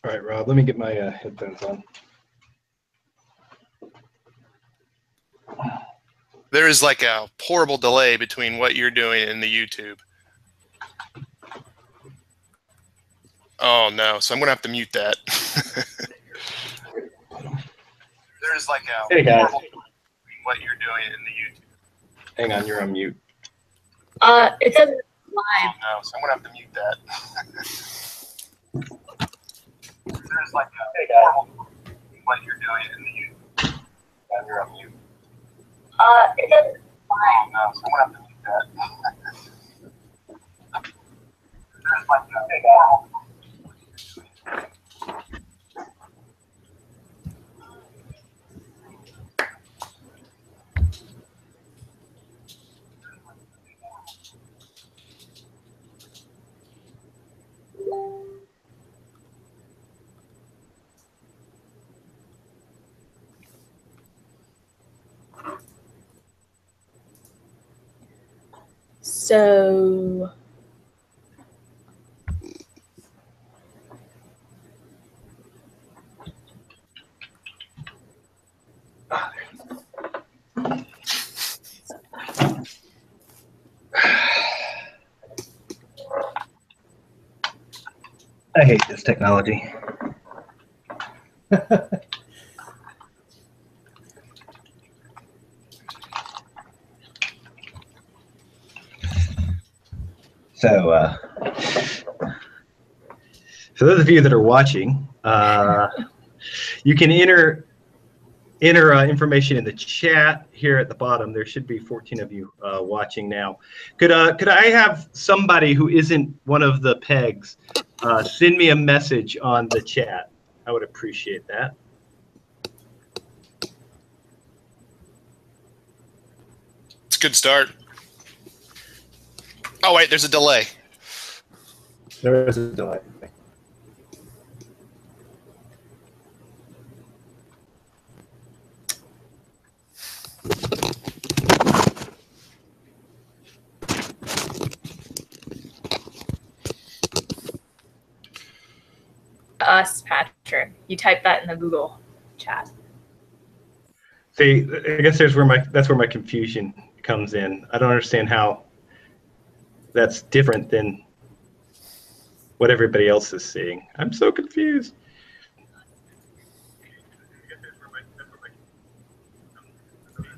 All right, Rob, let me get my headphones on. There is like a horrible delay between what you're doing and the YouTube. Oh no, so I'm gonna have to mute that. There's like a Hey, guys. horrible delay between what you're doing and the YouTube. Hang on, you're on mute. It says live. Oh no, so I'm gonna have to mute that. There's like a horrible delay between what you're doing and the YouTube. And you're on mute. It says live. Oh no, so I'm gonna have to mute that. There's like a horrible So I hate this technology. So, for those of you that are watching, you can enter information in the chat here at the bottom. There should be 14 of you watching now. Could I have somebody who isn't one of the pegs send me a message on the chat? I would appreciate that. It's a good start. Oh wait, there's a delay. There is a delay. us, Patrick. You type that in the Google chat. See, I guess that's where my confusion comes in. I don't understand how that's different than what everybody else is seeing. I'm so confused.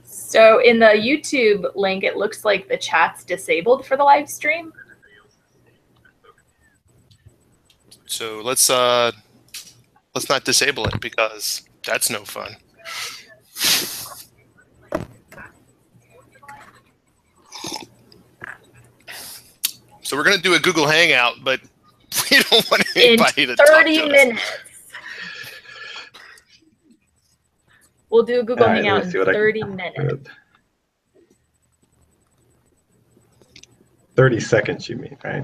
So in the YouTube link, it looks like the chat's disabled for the live stream. So let's not disable it because that's no fun. So we're gonna do a Google Hangout, but we don't want anybody to talk to us. In 30 minutes. We'll do a Google Hangout in 30 minutes. 30 seconds, you mean, right?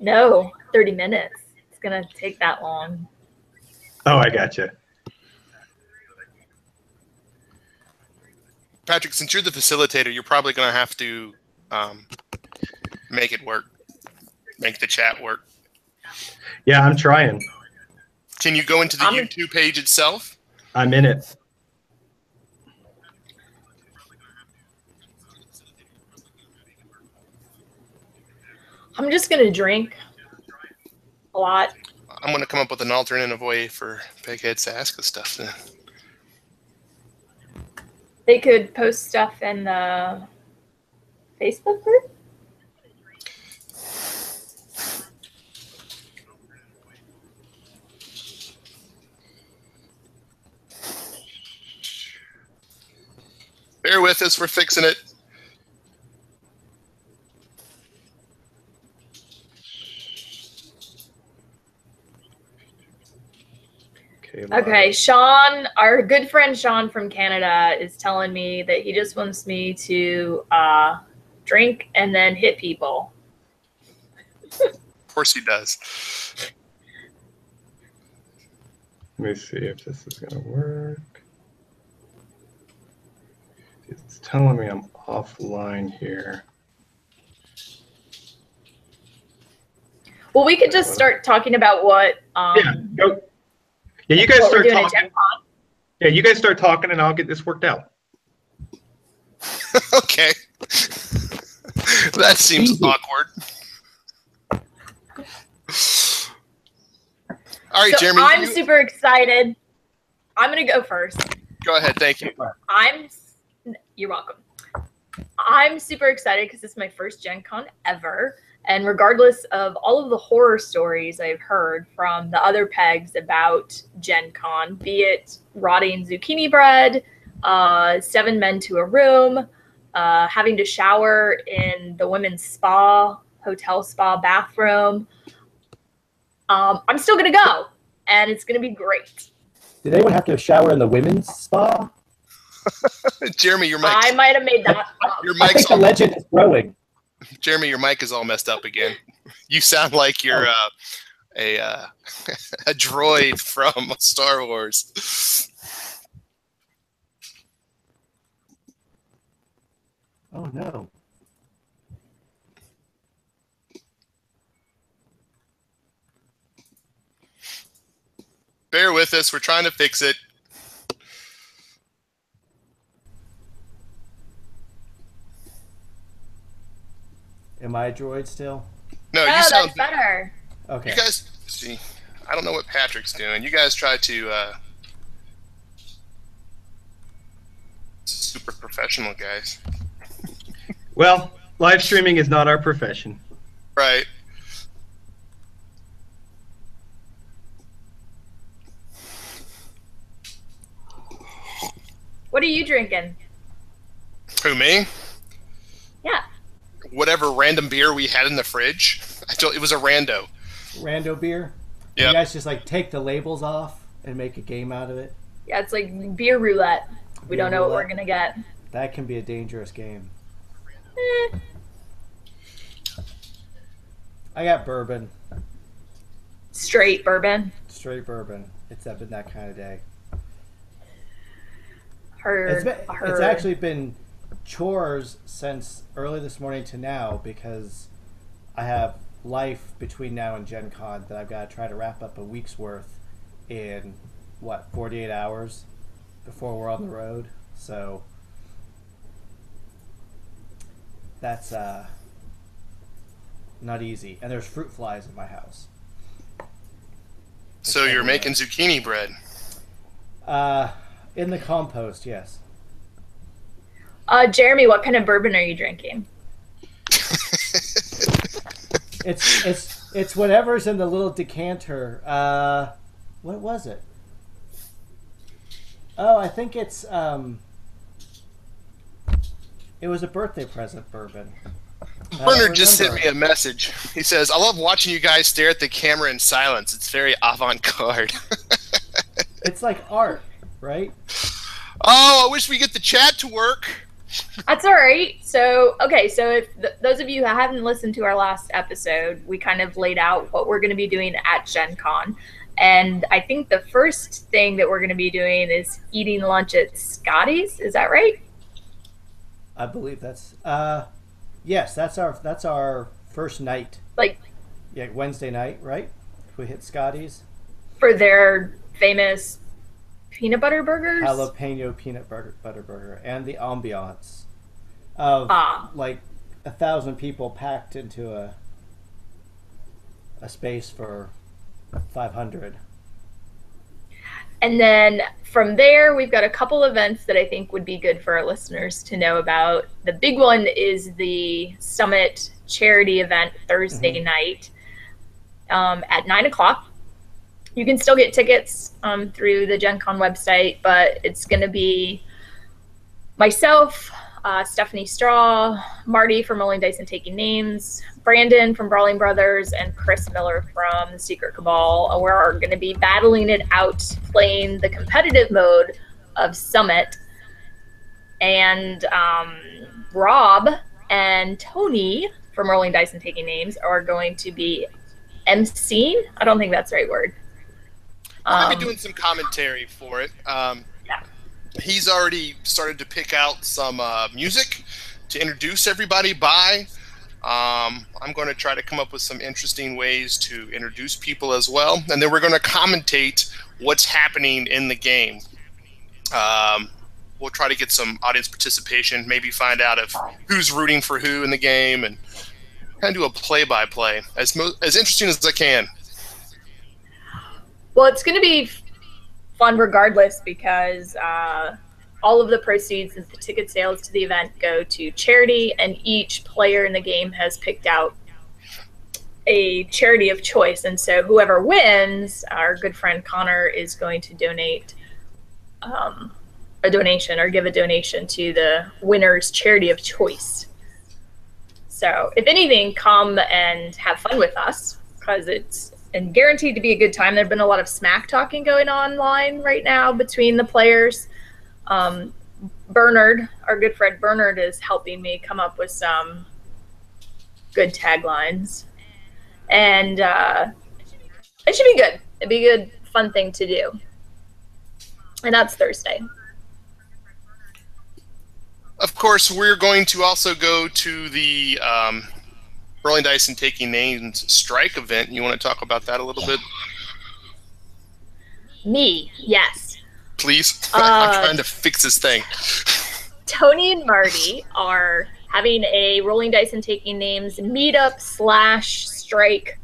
No, 30 minutes. It's going to take that long. Oh, I gotcha. Patrick, since you're the facilitator, you're probably going to have to make it work, make the chat work. Yeah, I'm trying. Can you go into the YouTube page itself? I'm in it. I'm just going to drink a lot. I'm going to come up with an alternative way for pegheads to ask us stuff then. They could post stuff in the Facebook group. Bear with us, we're fixing it. Okay, Sean, our good friend Sean from Canada is telling me that he just wants me to drink and then hit people. Of course he does. Let me see if this is going to work. It's telling me I'm offline here. Well, we could just start talking about what. Go. Yeah, you guys start talking. Yeah, you guys start talking, and I'll get this worked out. Okay. That seems awkward. All right, Jeremy. I'm super excited. I'm going to go first. Go ahead. Thank you. You're welcome. I'm super excited because this is my first Gen Con ever. And regardless of all of the horror stories I've heard from the other pegs about Gen Con, be it rotting zucchini bread, 7 men to a room, having to shower in the women's hotel spa bathroom, I'm still going to go, and it's going to be great. Did anyone have to shower in the women's spa? Jeremy, your mic. I might have made that up. Your mic's the legend is growing. Jeremy, your mic is all messed up again. You sound like you're a droid from Star Wars. Oh no. Bear with us. We're trying to fix it. Am I a droid still? No, you sound better. Okay. You guys, see, I don't know what Patrick's doing. You guys try to super professional, guys. Well, live streaming is not our profession. Right. What are you drinking? Who, me? Yeah. Whatever random beer we had in the fridge. It was a rando. Rando beer? Yeah. You guys just like take the labels off and make a game out of it? Yeah, it's like beer roulette. We don't know what we're going to get. That can be a dangerous game. I got bourbon. Straight bourbon? Straight bourbon. It's been that kind of day. It's actually been chores since early this morning to now because I have life between now and Gen Con that I've got to try to wrap up a week's worth in, 48 hours before we're on the road. So that's not easy. And there's fruit flies in my house. So you're making zucchini bread? In the compost, yes. Jeremy, what kind of bourbon are you drinking? It's whatever's in the little decanter. What was it? Oh, I think it was a birthday present bourbon. Bernard just sent me a message. He says, I love watching you guys stare at the camera in silence. It's very avant-garde. It's like art, right? Oh, I wish we get the chat to work. That's all right. So if those of you who haven't listened to our last episode, we kind of laid out what we're going to be doing at Gen Con. And I think the first thing that we're going to be doing is eating lunch at Scotty's. Is that right? I believe that's yes, that's our first night. Yeah, Wednesday night, right? We hit Scotty's for their famous peanut butter burgers, jalapeno peanut butter burger, and the ambiance of 1,000 people packed into a space for 500. And then from there, we've got a couple events that I think would be good for our listeners to know about. The big one is the Summit charity event Thursday night at 9 o'clock. You can still get tickets through the Gen Con website, but it's going to be myself, Stephanie Straw, Marty from Rolling Dice and Taking Names, Brandon from Brawling Brothers, and Chris Miller from the Secret Cabal. We're going to be battling it out, playing the competitive mode of Summit. And Rob and Tony from Rolling Dice and Taking Names are going to be emceeing. I don't think that's the right word. I'm going to be doing some commentary for it. Yeah. He's already started to pick out some music to introduce everybody by. I'm going to try to come up with some interesting ways to introduce people as well, and then we're going to commentate what's happening in the game. We'll try to get some audience participation, maybe find out if who's rooting for who in the game, and kind of do a play-by-play as interesting as I can. Well, it's going to be fun regardless because all of the proceeds of the ticket sales to the event go to charity, and each player in the game has picked out a charity of choice. And so whoever wins, our good friend Connor is going to donate a donation or give a donation to the winner's charity of choice. So if anything, come and have fun with us because it's guaranteed to be a good time. There've been a lot of smack talking going on online right now between the players. Bernard, our good friend Bernard, is helping me come up with some good taglines. And it should be good. It'd be a good, fun thing to do. And that's Thursday. Of course, we're going to also go to the Rolling Dice and Taking Names Strike event. You want to talk about that a little bit? Me, yes. Please. I'm trying to fix this thing. Tony and Marty are having a Rolling Dice and Taking Names meetup / strike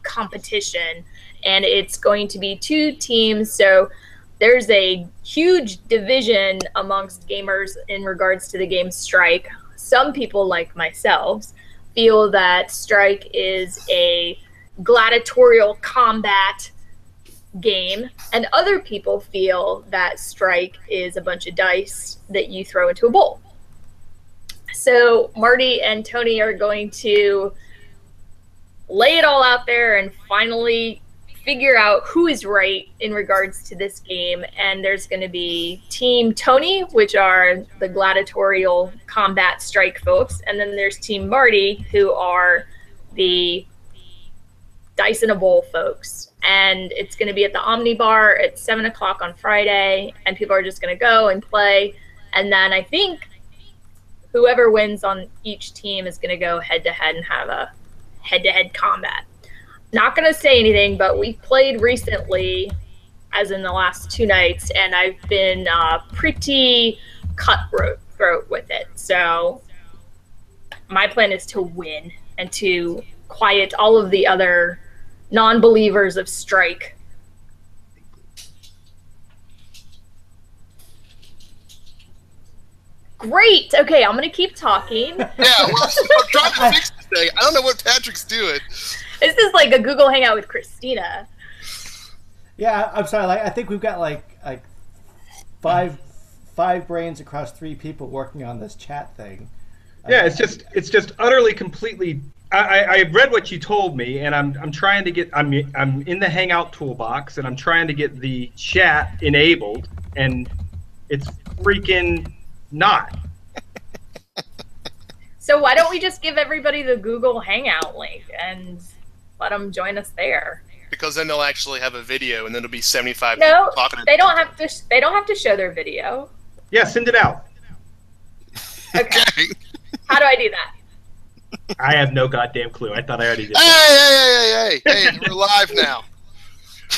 competition, and it's going to be 2 teams. So there's a huge division amongst gamers in regards to the game Strike. Some people, like myself, feel that Strike is a gladiatorial combat game, and other people feel that Strike is a bunch of dice that you throw into a bowl. So Marty and Tony are going to lay it all out there and finally figure out who is right in regards to this game. And there's going to be Team Tony, which are the gladiatorial combat Strike folks, and then there's Team Marty, who are the dice in a bowl folks. And it's going to be at the Omni Bar at 7 o'clock on Friday, and people are just going to go and play. And then I think whoever wins on each team is going to go head-to-head and have a head-to-head combat. Not going to say anything, but we've played recently, as in the last 2 nights, and I've been pretty cutthroat with it. So my plan is to win and to quiet all of the other non-believers of Strike. Great. Okay, I'm going to keep talking. Yeah, well, I'm trying to fix this thing. I don't know what Patrick's doing. This is like a Google Hangout with Christina. Yeah, I'm sorry. Like, I think we've got like five brains across 3 people working on this chat thing. Yeah, it's just utterly, completely. I read what you told me, and I'm trying to get. I'm in the Hangout toolbox, and I'm trying to get the chat enabled, and it's freaking not. So why don't we just give everybody the Google Hangout link and let them join us there? Because then they'll actually have a video, and then it'll be 75 No, people talking. they don't have to. They don't have to show their video. Yeah, send it out. Okay. How do I do that? I have no goddamn clue. I thought I already did. Hey, we're live now.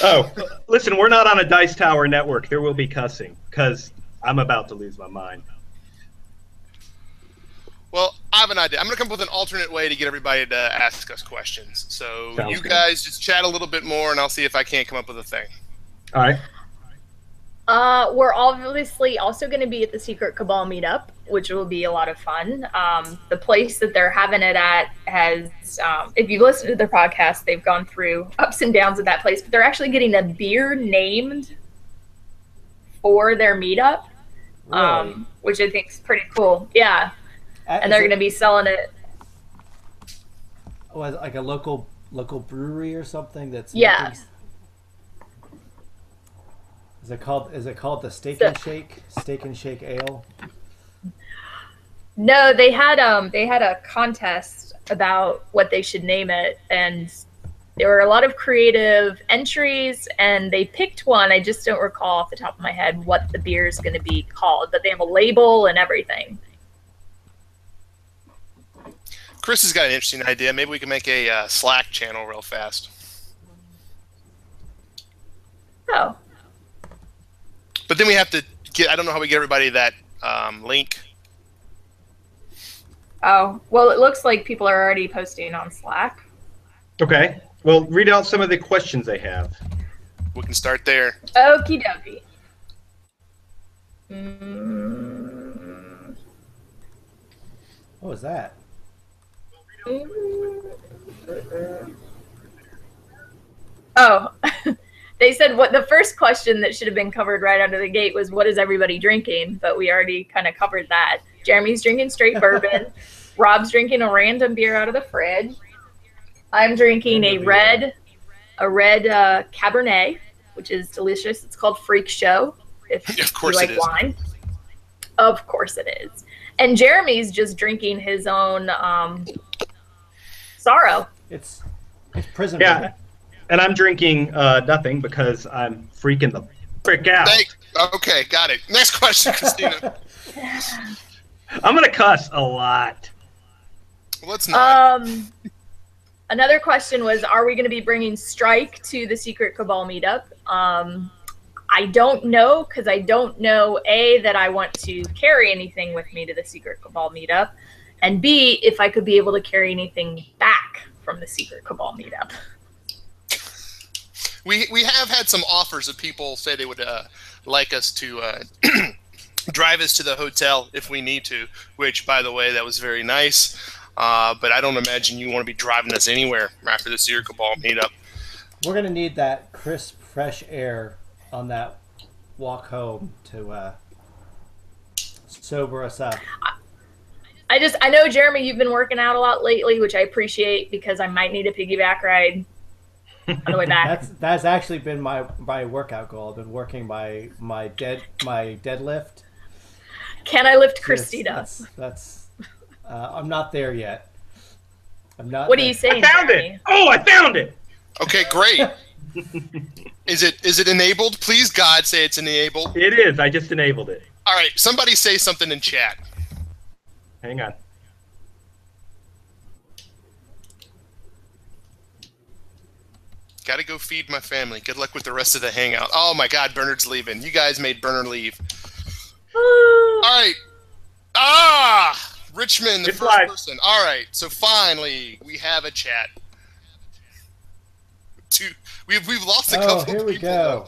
Oh, listen, we're not on a Dice Tower network. There will be cussing, because I'm about to lose my mind. Well, I have an idea. I'm going to come up with an alternate way to get everybody to ask us questions. So Sounds you good. guys just chat a little bit more, and I'll see if I can't come up with a thing. All right. We're obviously also going to be at the Secret Cabal meetup, which will be a lot of fun. The place that they're having it at has, if you've listened to their podcast, they've gone through ups and downs of that place, but they're actually getting a beer named for their meetup, Really? which I think is pretty cool. Yeah. And they're going to be selling it. Oh, like a local brewery or something that's Yeah. making... Is it called the Steak and Shake Ale? No, they had a contest about what they should name it, and there were a lot of creative entries, and they picked one. I just don't recall off the top of my head what the beer is going to be called, but they have a label and everything. Chris has got an interesting idea. Maybe we can make a Slack channel real fast. Oh. But then we have to get, I don't know how we get everybody that link. Oh, well, it looks like people are already posting on Slack. Okay. Well, read out some of the questions they have. We can start there. Okie dokie. What was that? Oh, they said what the first question that should have been covered right out of the gate was, what is everybody drinking? But we already kind of covered that. Jeremy's drinking straight bourbon. Rob's drinking a random beer out of the fridge. I'm drinking a red Cabernet, which is delicious. It's called Freak Show. If you like wine. Of course it is. And Jeremy's just drinking his own Sorrow. It's prison. Yeah. Bourbon. And I'm drinking nothing because I'm freaking the frick out. Okay, got it. Next question, Christina. I'm going to cuss a lot. Let's not. Another question was, are we going to be bringing Strike to the Secret Cabal meetup? I don't know, because I don't know, A, that I want to carry anything with me to the Secret Cabal meetup, and B, if I could be able to carry anything back from the Secret Cabal meetup. We have had some offers of people say they would like us to drive us to the hotel if we need to, which, by the way, that was very nice. But I don't imagine you want to be driving us anywhere after the Secret Cabal meetup. We're going to need that crisp, fresh air on that walk home to sober us up. I know, Jeremy, you've been working out a lot lately, which I appreciate, because I might need a piggyback ride on the way back. That's actually been my workout goal. I've been working my deadlift. Can I lift Christina? That's I'm not there yet. I'm not. What are you saying? I found Jeremy? it. Oh, I found it. Okay, great. Is it enabled? Please, God, say it's enabled. It is. I just enabled it. All right, somebody say something in chat. Hang on. Got to go feed my family. Good luck with the rest of the hangout. Oh my God, Bernard's leaving. You guys made Bernard leave. All right. Richmond, the It's first live. person. All right, so finally we have a chat. We've lost a couple. Oh, here we people, go.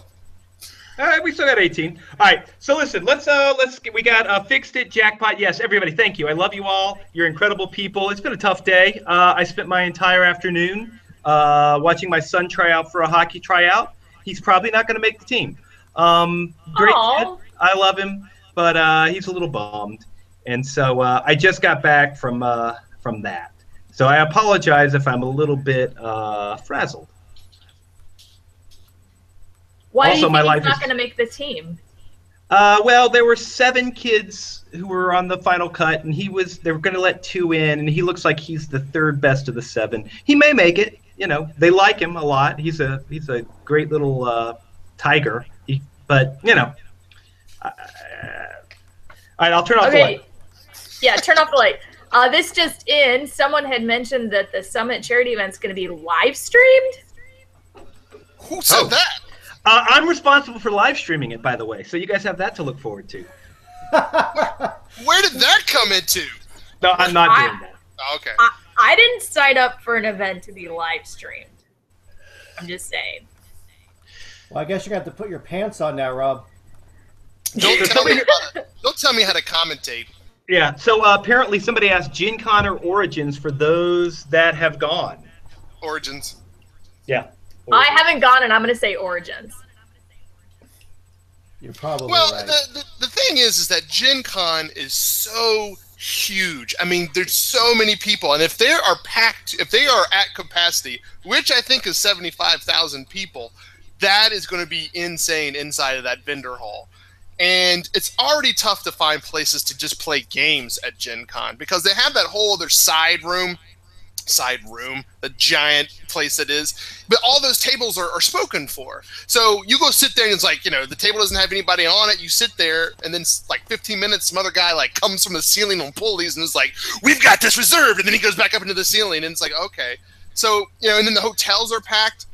All right, we still got 18. All right, so listen, we got Fixed It, Jackpot. Yes, everybody, thank you. I love you all. You're incredible people. It's been a tough day. I spent my entire afternoon watching my son try out for a hockey tryout. That. He's probably not going to make the team. Great kid. I love him, but he's a little bummed. And so I just got back from that. So I apologize if I'm a little bit frazzled. Why Also, do you my think life he's not is- going to make the team? Well, there were 7 kids who were on the final cut, and they were going to let 2 in, and he looks like he's the 3rd best of the 7. He may make it. You know, they like him a lot. He's a great little tiger. But you know, all right, I'll turn off the light. Yeah, turn off the light. This just in, someone had mentioned that the Summit charity event's going to be live streamed. Who said that? I'm responsible for live streaming it, by the way, so you guys have that to look forward to. Where did that come into? No, I'm not doing that. Oh, okay. I didn't sign up for an event to be live streamed. I'm just saying. Well, I guess you're going to have to put your pants on now, Rob. Don't tell me how to commentate. Yeah, so apparently somebody asked GenCon or Origins for those that have gone. Origins. Yeah. I haven't gone, and I'm going to say Origins. You're probably Well, right. the thing is that GenCon is so huge. I mean, there's so many people, and if they are packed, if they are at capacity, which I think is 75,000 people, that is going to be insane inside of that vendor hall. And it's already tough to find places to just play games at GenCon because they have that whole other side room outside room, the giant place it is. But all those tables are spoken for. So you go sit there and it's like, the table doesn't have anybody on it. You sit there and then like 15 minutes, some other guy like comes from the ceiling on pulleys and is like, we've got this reserved. And then he goes back up into the ceiling and it's like, okay. So, and then the hotels are packed.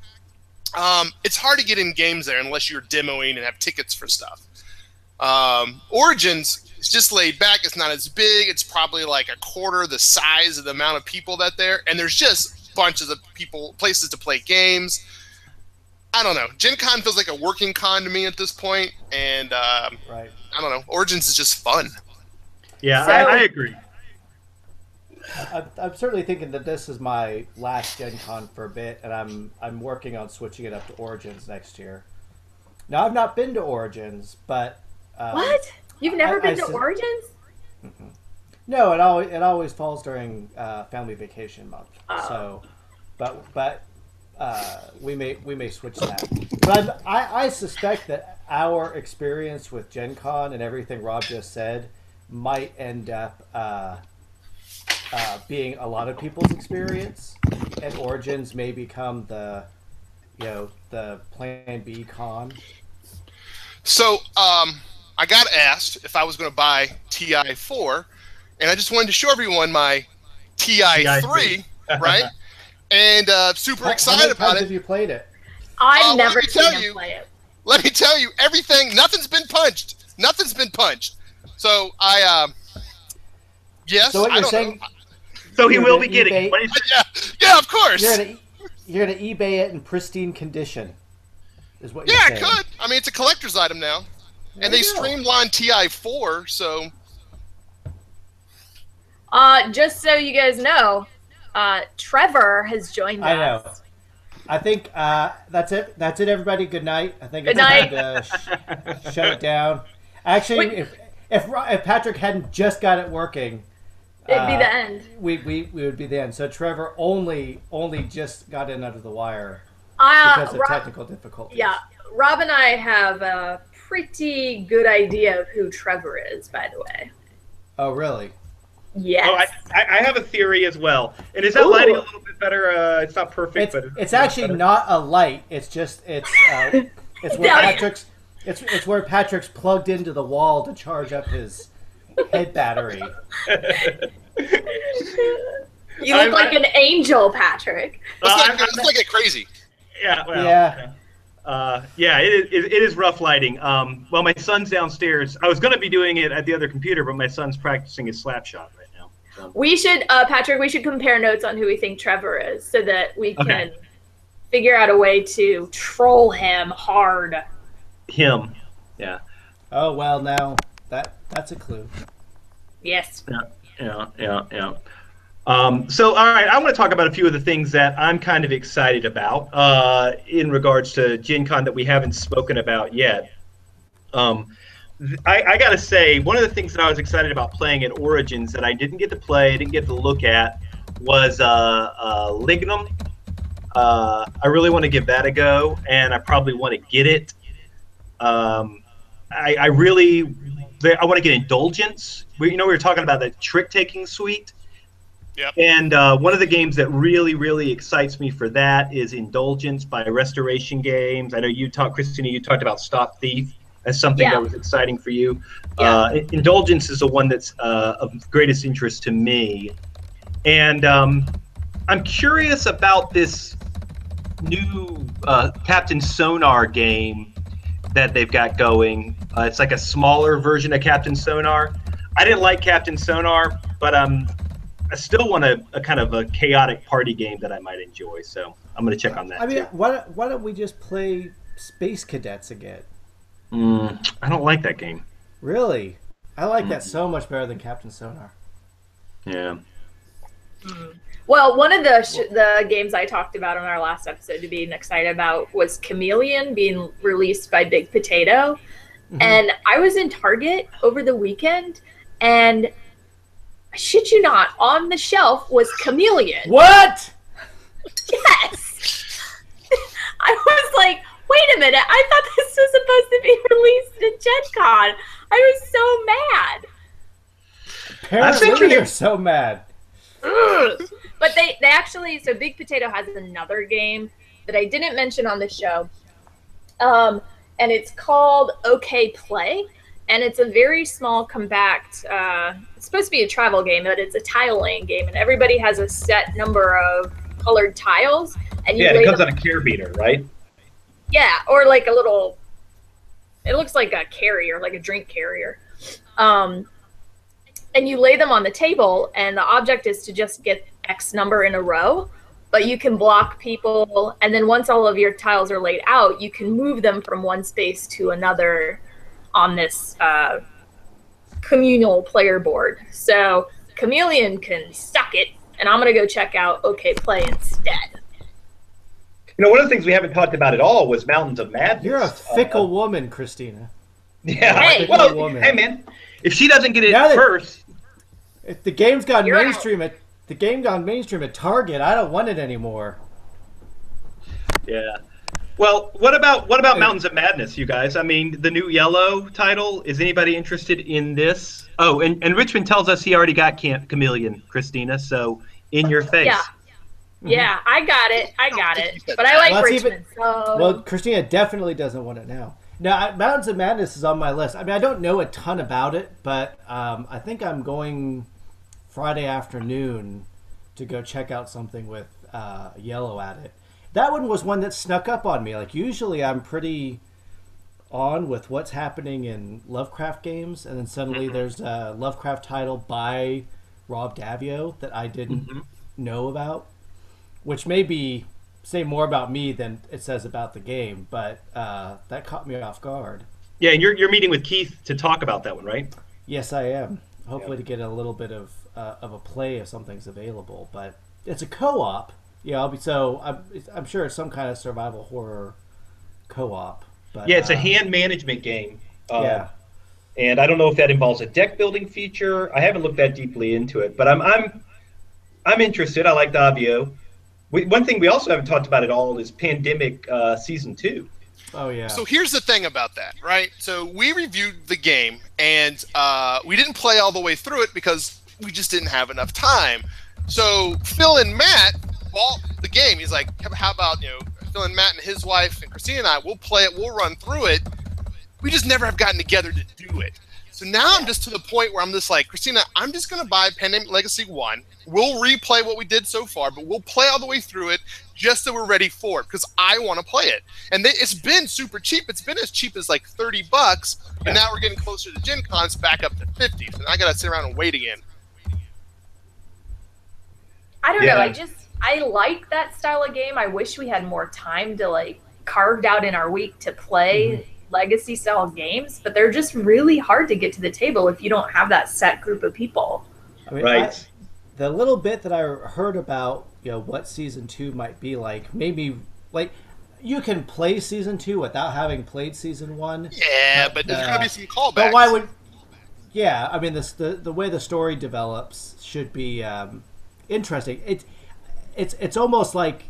It's hard to get in games there unless you're demoing and have tickets for stuff. Origins, it's just laid back. It's not as big. It's probably like a quarter the size of the amount of people that there. And there's just bunches of places to play games. I don't know. GenCon feels like a working con to me at this point. And right. I don't know. Origins is just fun. Yeah, I agree. I'm certainly thinking that this is my last GenCon for a bit, and I'm working on switching it up to Origins next year. Now, I've not been to Origins, but what? You've never been to Origins? Mm-mm. No, it always falls during family vacation month. So, but we may switch that. But I suspect that our experience with GenCon and everything Rob just said might end up being a lot of people's experience, and Origins may become the Plan B con. So, I got asked if I was going to buy TI4, and I just wanted to show everyone my TI3, right? And super excited about it. How many times have you played it? I've never seen him play it. Let me tell you, nothing's been punched. Nothing's been punched. So yes, so what I you're don't saying, know. So he will be getting it. Yeah, of course. You're gonna eBay it in pristine condition, is what you're saying. saying. Yeah, I could. I mean, it's a collector's item now. There and they you go. streamlined TI4, so... Just so you guys know, Trevor has joined us. I know. I think that's it. That's it, everybody. Good night. I think Good it's time to shut it down. Actually, if Patrick hadn't just got it working... It'd be the end. We would be the end. So Trevor only just got in under the wire because of technical difficulties. Yeah, Rob and I have a pretty good idea of who Trevor is, by the way. Oh, really? Yes. Oh, I have a theory as well. And is that lighting a little bit better? It's not perfect, but it's actually better. Not a light. It's just it's where Patrick's plugged into the wall to charge up his head battery. You look like an angel, Patrick. Let's not get crazy. Yeah. Well, yeah. It is rough lighting. Well, my son's downstairs. I was going to be doing it at the other computer, but my son's practicing his slap shot right now. So. We should, Patrick, we should compare notes on who we think Trevor is so that we can figure out a way to troll him hard. Him. Yeah. Oh, well, now that's a clue. Yes. Yeah. So, all right, I want to talk about a few of the things that I'm kind of excited about in regards to GenCon that we haven't spoken about yet. I got to say, one of the things that I was excited about playing at Origins that I didn't get to play, didn't get to look at, was Lignum. I really want to give that a go, and I probably want to get it. I want to get Indulgence. We were talking about the trick-taking suite. Yep. And one of the games that really, really excites me for that is Indulgence by Restoration Games. I know Christina, you talked about Stop Thief as something that was exciting for you. Yeah. Indulgence is the one that's of greatest interest to me. And I'm curious about this new Captain Sonar game that they've got going. It's like a smaller version of Captain Sonar. I didn't like Captain Sonar, but I still want a kind of a chaotic party game that I might enjoy. So I'm going to check on that. I mean, too. why don't we just play Space Cadets again? I don't like that game. Really? I like that so much better than Captain Sonar. Yeah. Well, one of the games I talked about on our last episode to being excited about was Chameleon being released by Big Potato. And I was in Target over the weekend, and I shit you not, on the shelf was Chameleon. What? Yes. I was like, wait a minute, I thought this was supposed to be released at GenCon. I was so mad. Apparently you're so mad. But But they actually, so Big Potato has another game that I didn't mention on the show. And it's called OK Play. And it's a very small, compact, it's supposed to be a travel game, but it's a tile laying game. And everybody has a set number of colored tiles. And you it comes on a care beater, right? Yeah, or like a little, it looks like a carrier, like a drink carrier. And you lay them on the table, and the object is to just get X number in a row. But you can block people, and then once all of your tiles are laid out, you can move them from one space to another on this communal player board. So Chameleon can suck it, and I'm going to go check out OK Play instead. You know, one of the things we haven't talked about at all was Mountains of Madness. You're a fickle woman, Christina. Yeah. Hey. Well, woman. hey, man. If she doesn't get it first. If the game's gone You're mainstream at Target, I don't want it anymore. Yeah. Well, what about Mountains of Madness, you guys? I mean, the new yellow title. Is anybody interested in this? Oh, and Richmond tells us he already got Chameleon, Christina. So in your face. Yeah. Yeah, I got it. But I like Richmond. Well, Christina definitely doesn't want it now. Now, Mountains of Madness is on my list. I mean, I don't know a ton about it, but I think I'm going Friday afternoon to go check out something with yellow at it. That one was one that snuck up on me. Like, usually I'm pretty on with what's happening in Lovecraft games, and then suddenly there's a Lovecraft title by Rob Daviau that I didn't know about, which may be say more about me than it says about the game, but that caught me off guard. Yeah, and you're meeting with Keith to talk about that one, right? Yes, I am. Hopefully to get a little bit of a play if something's available, but it's a co-op. Yeah, I'm sure it's some kind of survival horror co-op. But yeah, it's a hand management game. Yeah. And I don't know if that involves a deck building feature. I haven't looked that deeply into it, but I'm interested. I like Davio. One thing we also haven't talked about at all is Pandemic Season 2. Oh, yeah. So here's the thing about that, right? So we reviewed the game, and we didn't play all the way through it because we just didn't have enough time. So Phil and Matt bought the game. He's like, how about, Phil and Matt and his wife and Christina and I, we'll play it, we'll run through it. We just never have gotten together to do it. So now I'm just to the point where I'm just like, Christina, I'm just going to buy Pandemic Legacy 1. We'll replay what we did so far, but we'll play all the way through it just so we're ready for it because I want to play it. And it's been super cheap. It's been as cheap as like $30, but now we're getting closer to GenCon's back up to 50. So I got to sit around and wait again. I don't know. I like that style of game. I wish we had more time to like carved out in our week to play legacy style games, but they're just really hard to get to the table if you don't have that set group of people. I mean, right. The little bit that I heard about, what Season 2 might be like, maybe like you can play Season 2 without having played Season 1. Yeah, but there's going to be some callbacks. But why would? Yeah, I mean, the way the story develops should be interesting. It's almost like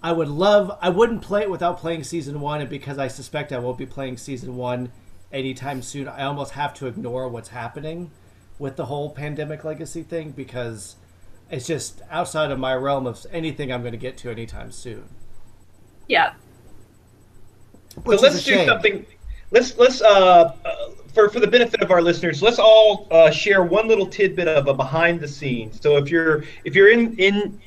I wouldn't play it without playing Season 1, and because I suspect I won't be playing Season 1 anytime soon, I almost have to ignore what's happening with the whole Pandemic Legacy thing because it's just outside of my realm of anything I'm going to get to anytime soon. Yeah. So let's do something. Let's for the benefit of our listeners, let's all share one little tidbit of a behind the scenes. So if you're in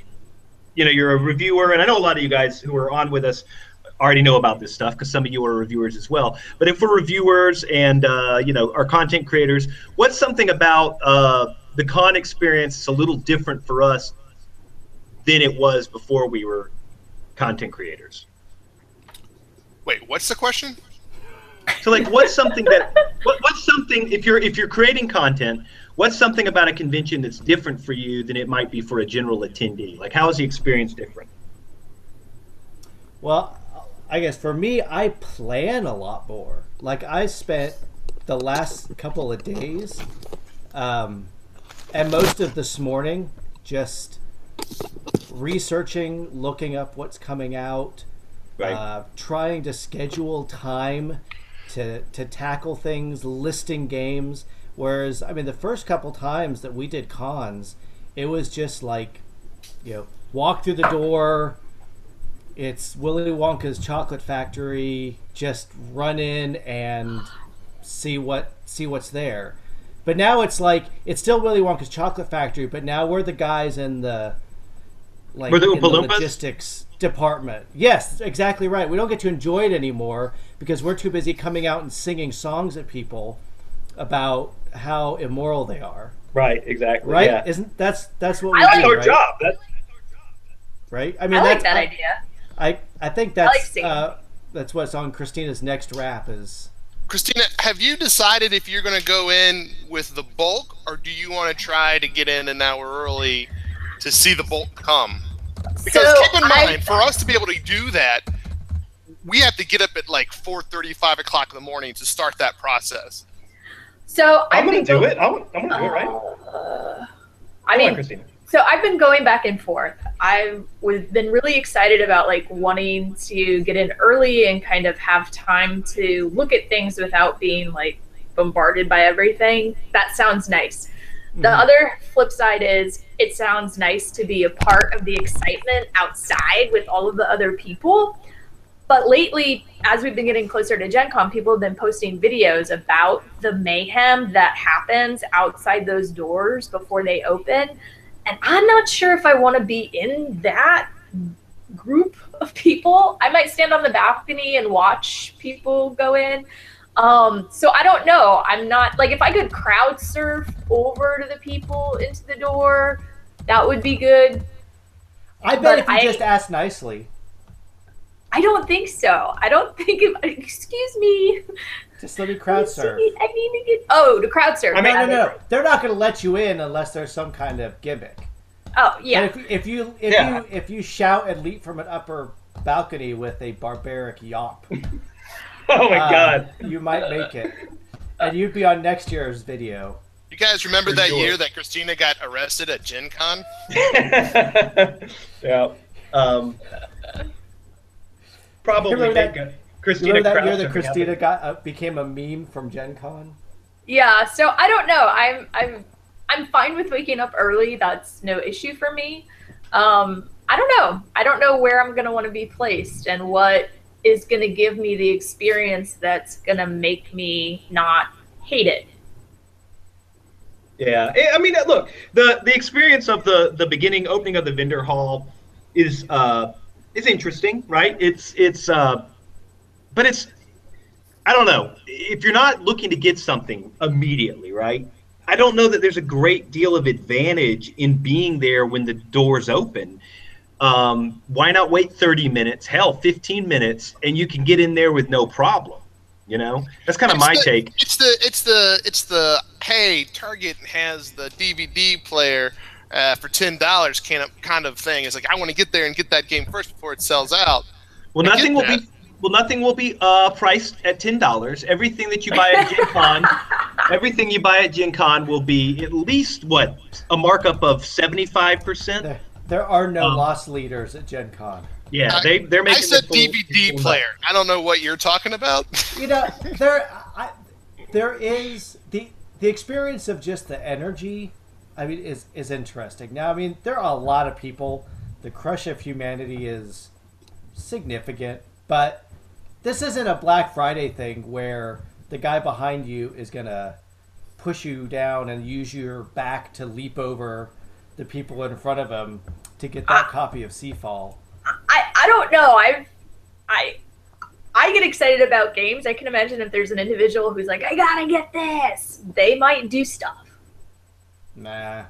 you're a reviewer, and I know a lot of you guys who are on with us already know about this stuff because some of you are reviewers as well. But if we're reviewers and are content creators, what's something about the con experience that's a little different for us than it was before we were content creators? Wait, what's the question? So like, what's something if you're creating content, what's something about a convention that's different for you than it might be for a general attendee? Like, how is the experience different? Well, I guess for me, I plan a lot more. Like, I spent the last couple of days and most of this morning just researching, looking up what's coming out, right. Trying to schedule time to tackle things, listing games. Whereas, I mean, the first couple times that we did cons, it was just like walk through the door. It's Willy Wonka's chocolate factory. Just run in and see what's there. But now it's like it's still Willy Wonka's chocolate factory, but now we're the guys in the we're the in the Oompa Loompas? logistics department. Yes, exactly right. We don't get to enjoy it anymore because we're too busy coming out and singing songs at people about how immoral they are. Right, exactly. Right? Yeah. Isn't that's what we I like do, our right? job. That's Right? I like that idea. I think I like that's singing. that's what's on Christina's next rap is. Christina, have you decided if you're going to go in with the bulk, or do you want to try to get in an hour early to see the bulk come? Because So keep in mind, for us to be able to do that, we have to get up at like 4:30, 5 o'clock in the morning to start that process. So I'm going to do it. I'm going to do it, right? I Come on, mean, Christina. so I've been going back and forth. I've been really excited about like wanting to get in early and kind of have time to look at things without being like bombarded by everything. That sounds nice. The other flip side is it sounds nice to be a part of the excitement outside with all of the other people. But lately, as we've been getting closer to GenCon, people have been posting videos about the mayhem that happens outside those doors before they open. And I'm not sure if I want to be in that group of people. I might stand on the balcony and watch people go in. So I don't know. I'm not like if I could crowd surf over to the people into the door, that would be good. I bet But if you just ask nicely. I don't think so. I don't think if excuse me. Just let me crowd surf. I need to get to crowd surf. No. They're not going to let you in unless there's some kind of gimmick. Oh yeah. But if you shout and leap from an upper balcony with a barbaric yawp, Oh my God. you might make it, and you'd be on next year's video. You guys remember For that sure. year that Christina got arrested at GenCon? Yeah. Probably Remember make that- a Christina Remember that Krause year that something Christina happen. became a meme from Gen Con? Yeah, so I don't know. I'm fine with waking up early. That's no issue for me. I don't know. I don't know where I'm gonna want to be placed and what is gonna give me the experience that's gonna make me not hate it. Yeah, I mean, look, the experience of the beginning opening of the vendor hall is interesting, right? But it's I don't know if you're not looking to get something immediately, right? I don't know that there's a great deal of advantage in being there when the doors open. Why not wait 30 minutes, hell, 15 minutes, and you can get in there with no problem? You know, that's kind of my take. It's the hey, Target has the DVD player for $10 kind of thing. It's like I want to get there and get that game first before it sells out. Well, nothing will be priced at $10. Everything that you buy at Gen Con, will be at least a markup of 75%. There are no loss leaders at Gen Con. Yeah, they're making. I said the DVD player. I don't know what you're talking about. You know, there is the experience of just the energy. I mean, is interesting. Now, I mean, there are a lot of people. The crush of humanity is significant, but this isn't a Black Friday thing where the guy behind you is gonna push you down and use your back to leap over the people in front of him to get that copy of Seafall. I don't know. I get excited about games. I can imagine if there's an individual who's like, I gotta get this, they might do stuff. Nah.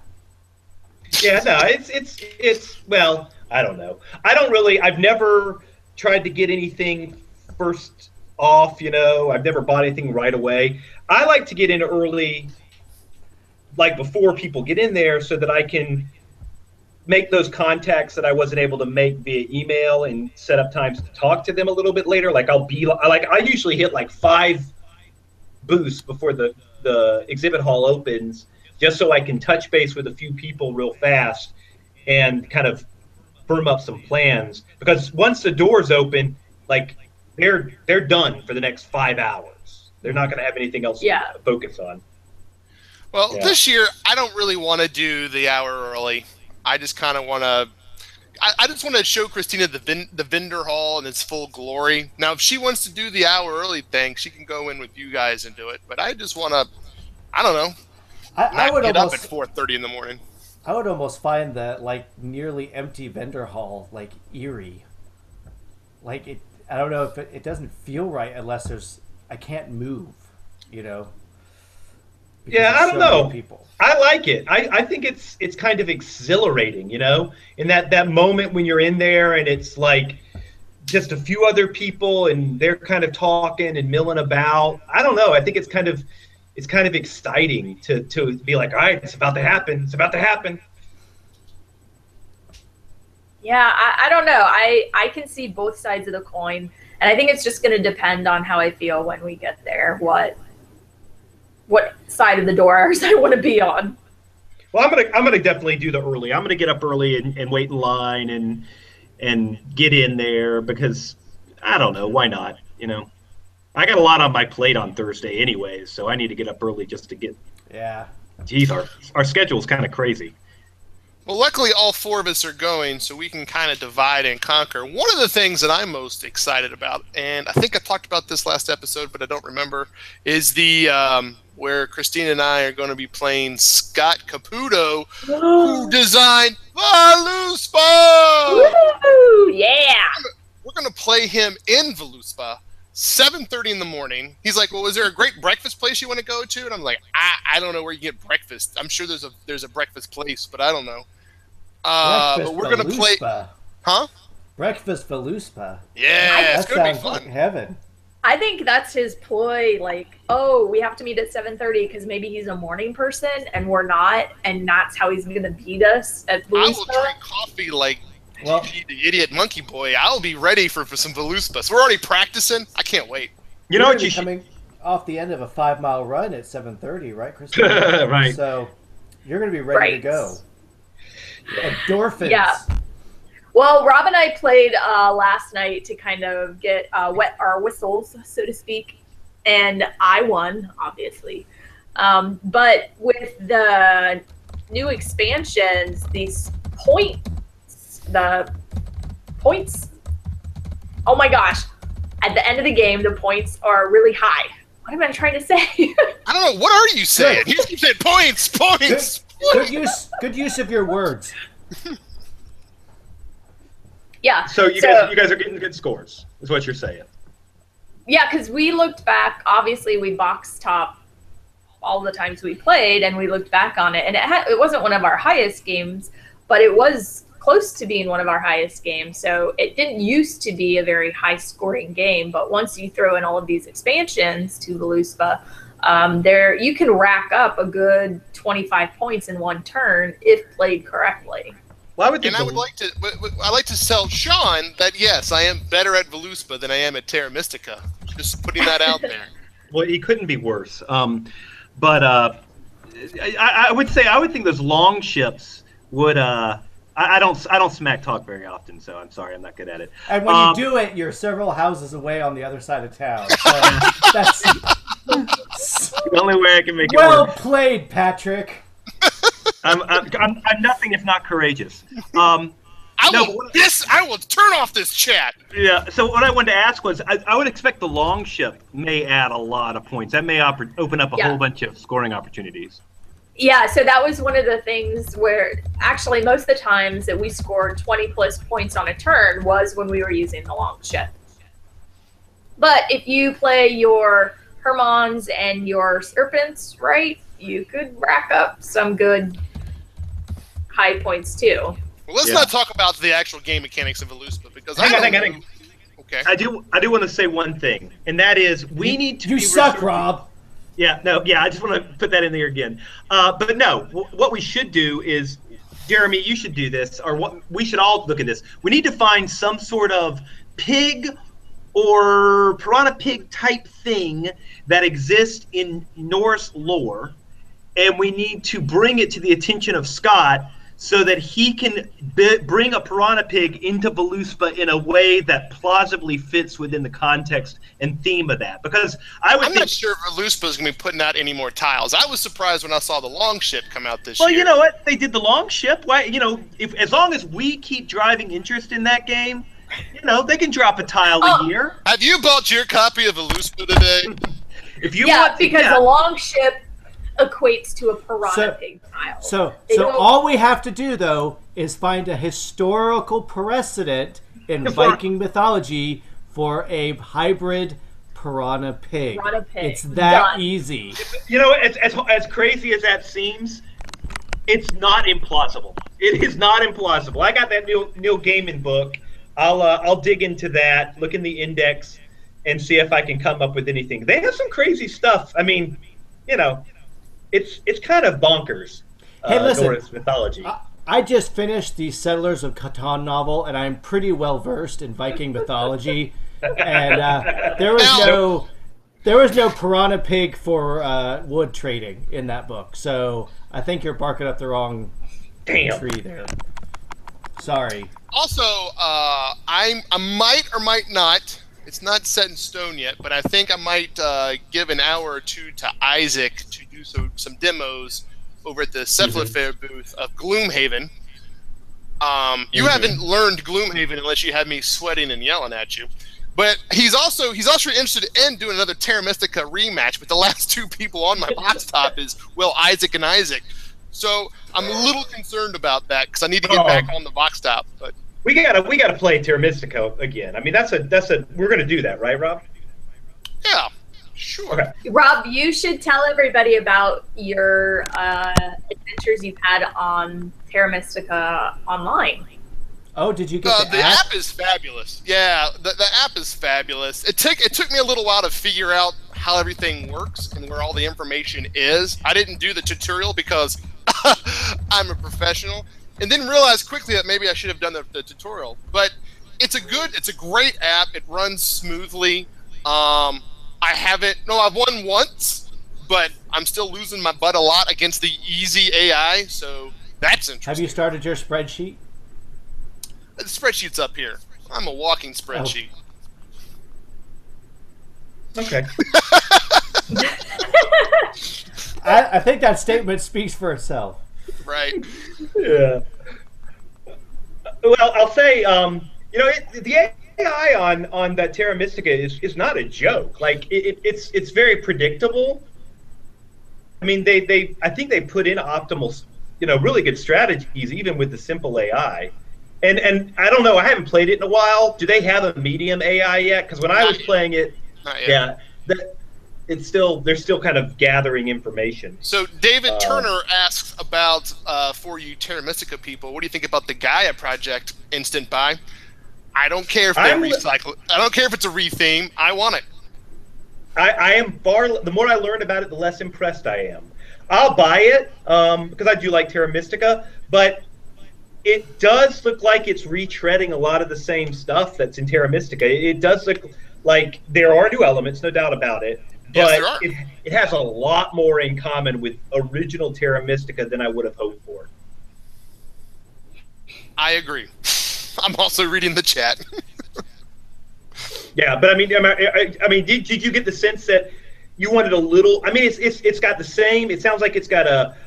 Yeah, no, it's well, I don't know. I've never tried to get anything first off, you know. I've never bought anything right away. I like to get in early, like before people get in there, so that I can make those contacts that I wasn't able to make via email and set up times to talk to them a little bit later. Like I usually hit like 5 booths before the exhibit hall opens, just so I can touch base with a few people real fast and kind of firm up some plans. Because once the doors open, like they're done for the next 5 hours. They're not going to have anything else to focus on. Well, this year I don't really want to do the hour early. I just kind of want to. I just want to show Christina the vendor hall in its full glory. Now, if she wants to do the hour early thing, she can go in with you guys and do it. But I just want to, I don't know, I would get almost, up at 4:30 in the morning. I would almost find the like nearly empty vendor hall like eerie. Like it, I don't know if it doesn't feel right unless I can't move, you know. Yeah, I don't know. I like it. I think it's kind of exhilarating, you know, in that moment when you're in there and it's like just a few other people and they're kind of talking and milling about. I don't know. I think it's kind of exciting to be like, all right, it's about to happen. It's about to happen. Yeah, I don't know. I can see both sides of the coin, and I think it's just going to depend on how I feel when we get there. What side of the doors I want to be on. Well, I'm gonna definitely do the early. I'm gonna get up early and wait in line and get in there because I don't know, why not? You know, I got a lot on my plate on Thursday anyways, so I need to get up early just to get. Yeah. Geez, our schedule's kind of crazy. Well, luckily all four of us are going, so we can kind of divide and conquer. One of the things that I'm most excited about, and I think I talked about this last episode, but I don't remember, is the where Christina and I are going to be playing Scott Caputo, who designed Voluspa! Woo! Yeah! We're going to play him in Voluspa, 7:30 in the morning. He's like, well, is there a great breakfast place you want to go to? And I'm like, I don't know where you get breakfast. I'm sure there's a breakfast place, but I don't know. But we're going to play... Huh? Breakfast Voluspa. Yeah, it's going to be fun. Like heaven. I think that's his ploy, like, oh, we have to meet at 7:30 because maybe he's a morning person and we're not, and that's how he's going to beat us at Voluspa. I will drink coffee like the idiot monkey boy. I'll be ready for some Voluspa. So we're already practicing. I can't wait. You know what you're coming off the end of a 5-mile run at 7:30, right, Chris? Right. So you're going to be ready to go. Endorphins. Yeah. Well, Rob and I played last night to kind of get wet our whistles, so to speak, and I won, obviously. But with the new expansions, the points, oh my gosh, at the end of the game, the points are really high. What am I trying to say? I don't know. What are you saying? You keep saying points. Good use of your words. Yeah. So you guys are getting good scores, is what you're saying. Yeah, because we looked back. Obviously, we box top all the times we played, and we looked back on it, and it wasn't one of our highest games, but it was close to being one of our highest games. So it didn't used to be a very high-scoring game, but once you throw in all of these expansions to Voluspa, you can rack up a good 25 points in one turn if played correctly. Well, I would like to sell Sean that yes, I am better at Voluspa than I am at Terra Mystica. Just putting that out there. Well, he couldn't be worse. But I would think those long ships would. I don't smack talk very often, so I'm sorry, I'm not good at it. And when you do it, you're several houses away on the other side of town. So that's the only way I can make it work. Well played, Patrick. I'm nothing if not courageous. I will turn off this chat. Yeah. So what I wanted to ask was, I would expect the long ship may add a lot of points. That may open up a whole bunch of scoring opportunities. Yeah. So that was one of the things where actually most of the times that we scored 20+ points on a turn was when we were using the long ship. But if you play your Hermons and your Serpents right, you could rack up some good high points too. Well, let's not talk about the actual game mechanics of Voluspa because hang on. Okay. I do want to say one thing, and that is we need to. You suck, Rob. Yeah. No. Yeah. I just want to put that in there again. But no. What we should do is, Jeremy, you should do this, or what we should all look at this. We need to find some sort of pig or piranha pig type thing that exists in Norse lore. And we need to bring it to the attention of Scott so that he can bring a piranha pig into Voluspa in a way that plausibly fits within the context and theme of that. Because I'm not sure if Voluspa is going to be putting out any more tiles. I was surprised when I saw the Longship come out this year. Well, you know what? They did the Longship. Why? As long as we keep driving interest in that game, they can drop a tile a year. Have you bought your copy of Voluspa today? If you want to, because the Longship equates to a piranha pig tile. So all we have to do, though, is find a historical precedent in Viking mythology for a hybrid piranha pig. It's that easy. As crazy as that seems, it's not implausible. It is not implausible. I got that Neil Gaiman book. I'll dig into that, look in the index, and see if I can come up with anything. They have some crazy stuff. I mean, it's kind of bonkers. Hey, listen, Norse mythology. I just finished the Settlers of Catan novel, and I'm pretty well versed in Viking mythology. And there was no piranha pig for wood trading in that book. So I think you're barking up the wrong tree there. Sorry. Also, I might or might not. It's not set in stone yet, but I think I might give an hour or two to Isaac to do some demos over at the Cephalofair booth of Gloomhaven. You haven't learned Gloomhaven unless you had me sweating and yelling at you. But he's also interested in doing another Terra Mystica rematch. But the last two people on my box top is Isaac and Isaac. So I'm a little concerned about that because I need to get back on the box top. But we gotta play Terra Mystica again. I mean, we're gonna do that, right, Rob? Yeah, sure. Okay. Rob, you should tell everybody about your adventures you've had on Terra Mystica Online. Oh, did you get the app? Is fabulous. Yeah, the app is fabulous. It took me a little while to figure out how everything works and where all the information is. I didn't do the tutorial because I'm a professional. And then realized quickly that maybe I should have done the tutorial. But it's a great app. It runs smoothly. I've won once, but I'm still losing my butt a lot against the easy AI, so that's interesting. Have you started your spreadsheet? The spreadsheet's up here. I'm a walking spreadsheet. Oh. Okay. I think that statement speaks for itself. Right. Yeah. Well, I'll say, the AI on that Terra Mystica is not a joke. Like it's very predictable. I mean, I think they put in optimal, really good strategies even with the simple AI. And I don't know, I haven't played it in a while. Do they have a medium AI yet? Because when I was playing it, they're still kind of gathering information. So David Turner asks about for you Terra Mystica people, what do you think about the Gaia project instant buy? I don't care if they recycle. I don't care if it's a retheme. I want it. I am the more I learn about it, the less impressed I am. I'll buy it because I do like Terra Mystica, but it does look like it's retreading a lot of the same stuff that's in Terra Mystica. It does look like there are new elements, no doubt about it. But yes, it has a lot more in common with original Terra Mystica than I would have hoped for. I agree. I'm also reading the chat. Yeah, but I mean, did you get the sense that you wanted a little? I mean, it's got the same. It sounds like it's got a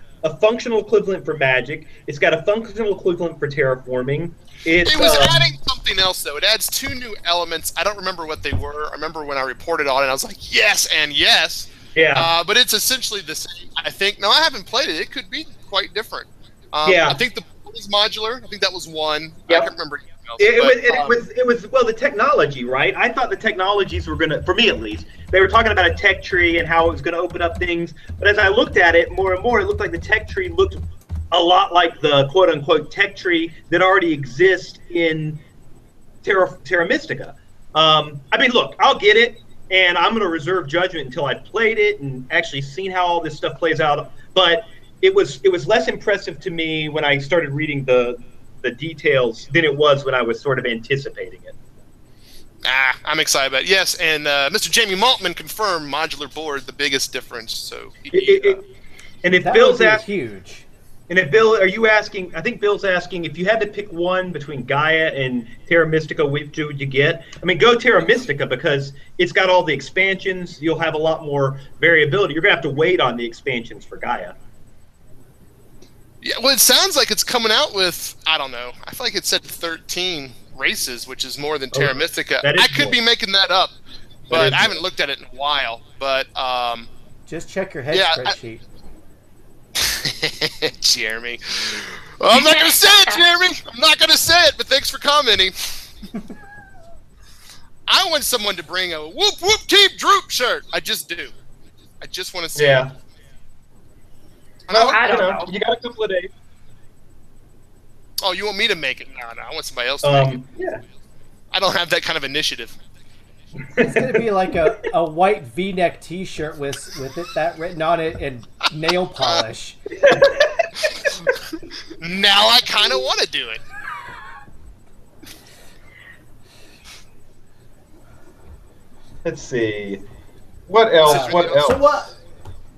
functional equivalent for magic. It's got a functional equivalent for terraforming. It was adding something else, though. It adds 2 new elements. I don't remember what they were. I remember when I reported on it, I was like, yes and yes. Yeah. But it's essentially the same, I think. No, I haven't played it. It could be quite different. Yeah. I think the was modular. I think that was one. Yep. I can't remember anything else. It was the technology, right? I thought the technologies were gonna, for me at least, they were talking about a tech tree and how it was gonna open up things. But as I looked at it more and more, it looked like the tech tree looked a lot like the quote unquote tech tree that already exists in Terra Mystica. I mean, look, I'll get it, and I'm gonna reserve judgment until I've played it and actually seen how all this stuff plays out. But it was less impressive to me when I started reading the details than it was when I was sort of anticipating it. I'm excited about it. Yes, and Mr. Jamie Maltman confirmed modular board the biggest difference. So and it that fills would be out huge. And if Bill, are you asking? I think Bill's asking if you had to pick one between Gaia and Terra Mystica, which would you get? I mean, go Terra Mystica because it's got all the expansions. You'll have a lot more variability. You're gonna have to wait on the expansions for Gaia. Yeah, well, it sounds like it's coming out with, I don't know. I feel like it said 13 races, which is more than Terra Mystica. I could be making that up, but I haven't looked at it in a while. But just check your head spreadsheet. Jeremy. Well, I'm not going to say it, Jeremy. I'm not going to say it, but thanks for commenting. I want someone to bring a whoop whoop keep droop shirt. I just do. I just want to see it. I don't know. You got a couple of days. Oh, you want me to make it? No, I want somebody else to make it. Yeah. I don't have that kind of initiative. It's going to be like a white V-neck T-shirt with that written on it in nail polish. Now I kind of want to do it. Let's see. What else? What else?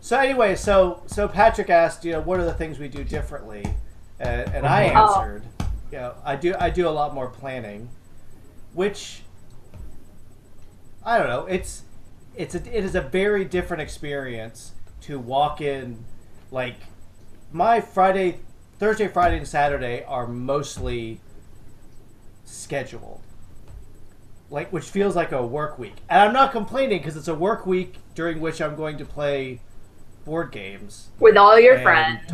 So anyway, so Patrick asked, what are the things we do differently, and I answered, I do a lot more planning, which I don't know. It is a very different experience to walk in. Like my Thursday, Friday, and Saturday are mostly scheduled, like which feels like a work week, and I'm not complaining because it's a work week during which I'm going to play board games with all your friends.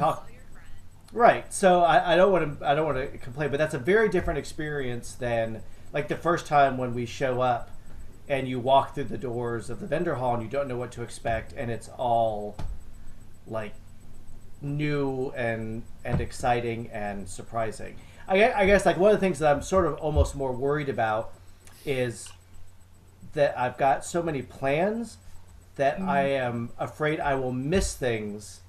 Right. So I don't want to complain, but that's a very different experience than like the first time when we show up and you walk through the doors of the vendor hall and you don't know what to expect, and it's all like new and exciting and surprising. I guess like one of the things that I'm sort of almost more worried about is that I've got so many plans that I am afraid I will miss things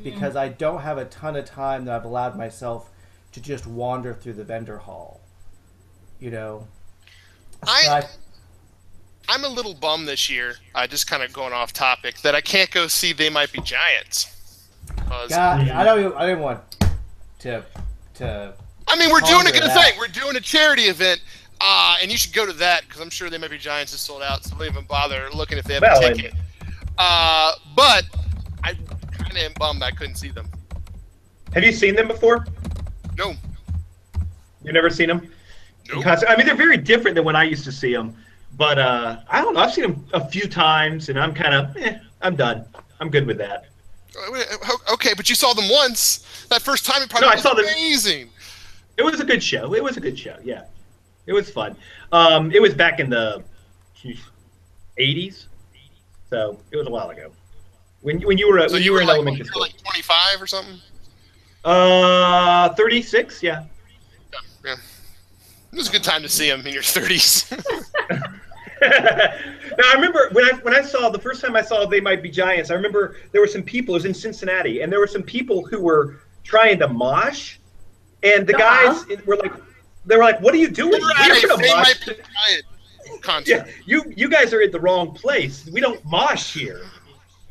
because I don't have a ton of time that I've allowed myself to just wander through the vendor hall. I'm a little bummed this year, just kind of going off topic, that I can't go see They Might Be Giants. I don't want to. I mean, we're doing a good thing. We're doing a charity event, and you should go to that because I'm sure They Might Be Giants is sold out, so don't even bother looking if they have a ticket. But I kind of am bummed I couldn't see them. Have you seen them before? No. You've never seen them? Nope. I mean, they're very different than when I used to see them. But I don't know. I've seen them a few times, and I'm kind of, I'm done. I'm good with that. Okay, but you saw them once. That first time, it probably was amazing. It was a good show. It was a good show, yeah. It was fun. It was back in the 80s, so it was a while ago. When you were in elementary school. Like 25 or something? 36, yeah. Yeah. It was a good time to see them in your 30s. Now I remember when I saw the first time I saw They Might Be Giants. I remember there were some people. It was in Cincinnati, and there were some people who were trying to mosh, and the guys were like, "What are you doing? Right, They Might Be Giant concert. Yeah, you guys are at the wrong place. We don't mosh here."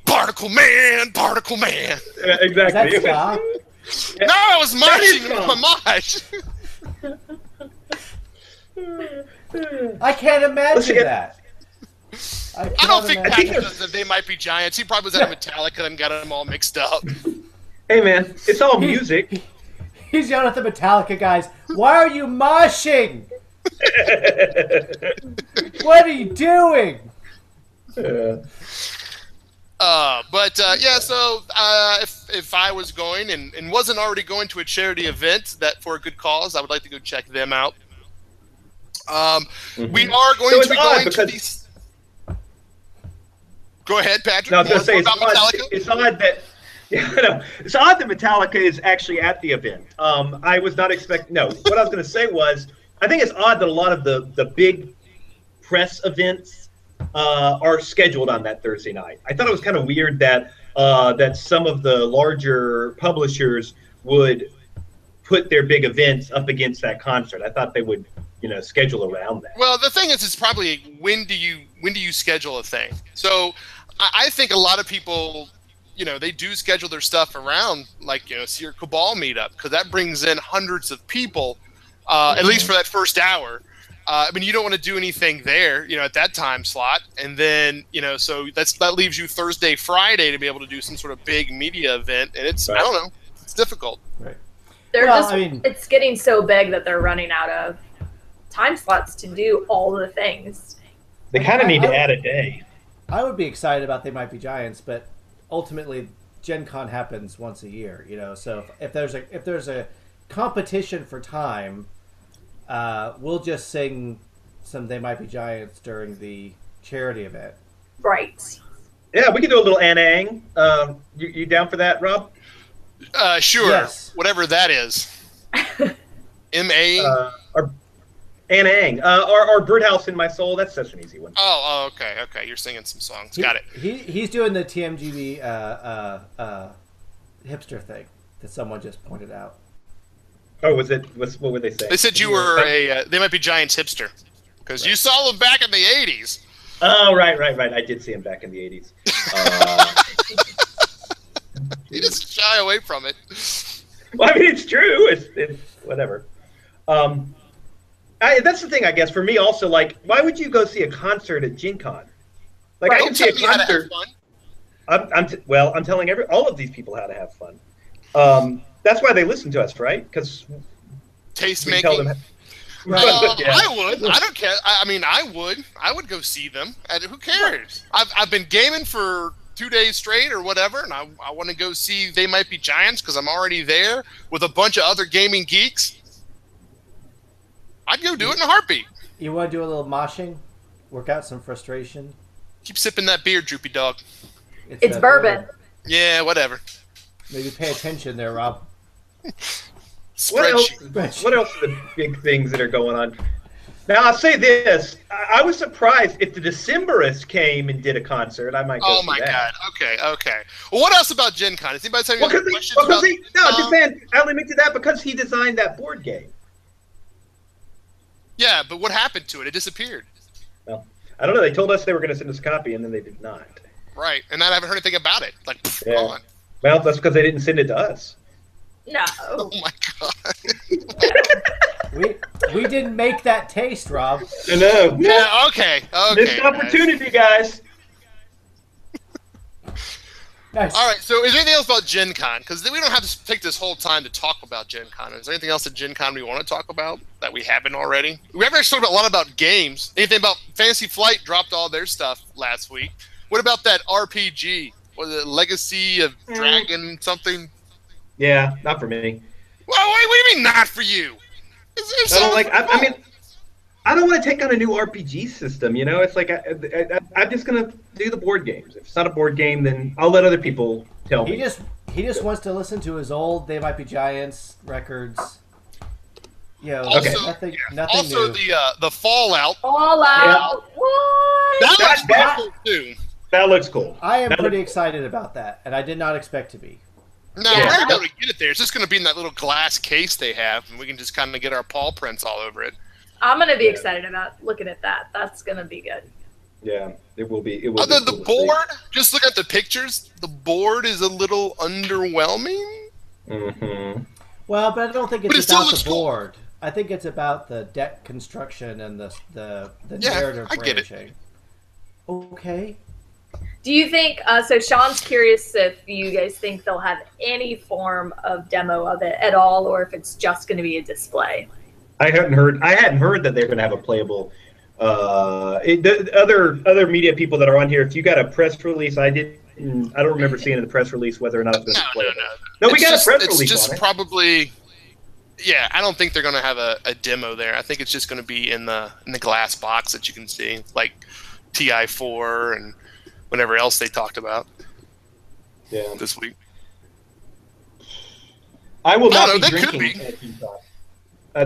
Particle Man. Exactly. Is that No, I was moshing with my mosh. I can't imagine that. I don't think Patrick does that They Might Be Giants. He probably was at a Metallica and got them all mixed up. Hey, man, it's all music. He's yelling at the Metallica guys, "Why are you moshing? What are you doing?" So if I was going and wasn't already going to a charity event that for a good cause, I would like to go check them out. We are going to be going to these. Go ahead, Patrick. No, I was going to say it's odd that. Yeah, it's odd that Metallica is actually at the event. I was not expecting. No, what I was going to say was I think it's odd that a lot of the big press events are scheduled on that Thursday night. I thought it was kind of weird that that some of the larger publishers would put their big events up against that concert. I thought they would, schedule around that. Well, the thing is, it's probably when do you schedule a thing? So I think a lot of people, they do schedule their stuff around, like, see your Cabal meetup, because that brings in hundreds of people, at least for that first hour. I mean, you don't want to do anything there, at that time slot. And then, so that leaves you Thursday, Friday to be able to do some sort of big media event. And it's, I don't know, it's difficult. Right. It's getting so big that they're running out of time slots to do all the things. They kind of need to add a day. I would be excited about They Might Be Giants, but ultimately Gen Con happens once a year, so if there's a competition for time, we'll just sing some They Might Be Giants during the charity event. Right. Yeah, we could do a little Anang. You down for that, Rob? Sure. Yes. Whatever that is. M.A.? Or Anang. Or Birdhouse in My Soul. That's such an easy one. Oh, okay. You're singing some songs. Got it. He's doing the TMGB hipster thing that someone just pointed out. Oh, what would they say? They said you were They Might Be Giants hipster. Because you saw them back in the 80s. Oh, right. I did see him back in the 80s. He doesn't shy away from it. Well, I mean, it's true. It's whatever. That's the thing, I guess, for me also, like, why would you go see a concert at GenCon? Like, I can see a concert. I'm telling all of these people how to have fun. That's why they listen to us, right? Because taste making. Yeah. I would. I don't care. I mean, I would go see them. Who cares? I've been gaming for 2 days straight or whatever, and I want to go see They Might Be Giants because I'm already there with a bunch of other gaming geeks. I'd go do it in a heartbeat. You want to do a little moshing? Work out some frustration? Keep sipping that beer, droopy dog. It's bourbon. Yeah, whatever. Maybe pay attention there, Rob. What else are the big things that are going on? Now, I'll say this. I was surprised if the Decemberists came and did a concert. I might go Oh, see my that. God. Okay. Well, what else about Gen Con? Is anybody saying questions about just saying, I only mentioned that because he designed that board game. Yeah, but what happened to it? It disappeared. Well, I don't know. They told us they were going to send us a copy, and then they did not. Right, and I haven't heard anything about it. Like, gone. Well, that's because they didn't send it to us. No. Oh, my God. We didn't make that taste, Rob. I know. Yeah, okay. Missed opportunity, guys. Nice. All right, so is there anything else about Gen Con? Because we don't have to take this whole time to talk about Gen Con. Is there anything else at Gen Con we want to talk about that we haven't already? We haven't actually talked a lot about games. Anything about Fantasy Flight dropped all their stuff last week. What about that RPG? Was it Legacy of Dragon something? Yeah, not for me. Well, what do you mean not for you? I don't like. I mean, I don't want to take on a new RPG system. It's like I'm just gonna do the board games. If it's not a board game, then I'll let other people tell me. He just wants to listen to his old They Might Be Giants records. Also, nothing also new. the Fallout. Fallout. What? That looks pretty cool too. That looks cool. I am pretty excited about that, and I did not expect to be. No, we're not going to get it there. It's just going to be in that little glass case they have, and we can just kind of get our paw prints all over it. I'm going to be excited about looking at that. That's going to be good. Yeah, it will be. Other than the board, just look at the pictures. The board is a little underwhelming. Mm-hmm. Well, but I don't think it's about the board. Cool. I think it's about the deck construction and the narrative branching. Okay. Do you think, so Sean's curious if you guys think they'll have any form of demo of it at all, or if it's just going to be a display? I hadn't heard that they're going to have a playable, other media people that are on here, if you got a press release, I don't remember seeing in the press release whether or not it's going to be playable. No, we got a press release on it. It's just probably, yeah, I don't think they're going to have a demo there. I think it's just going to be in the glass box that you can see, like TI4 and whatever else they talked about this week. I will not be drinking at GenCon.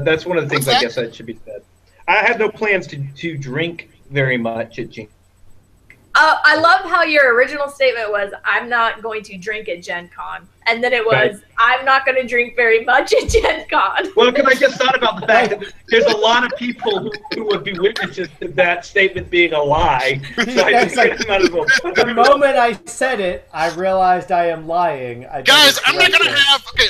That's one of the things I guess that should be said. I have no plans to drink very much at GenCon. I love how your original statement was, I'm not going to drink at GenCon. And then it was, Right. I'm not going to drink very much at Gen Con. Well, because I just thought about the fact that there's a lot of people who would be witnesses to that statement being a lie. So I It's like, just might as well. the moment I said it, I realized I am lying. Guys, I'm not gonna have. Okay,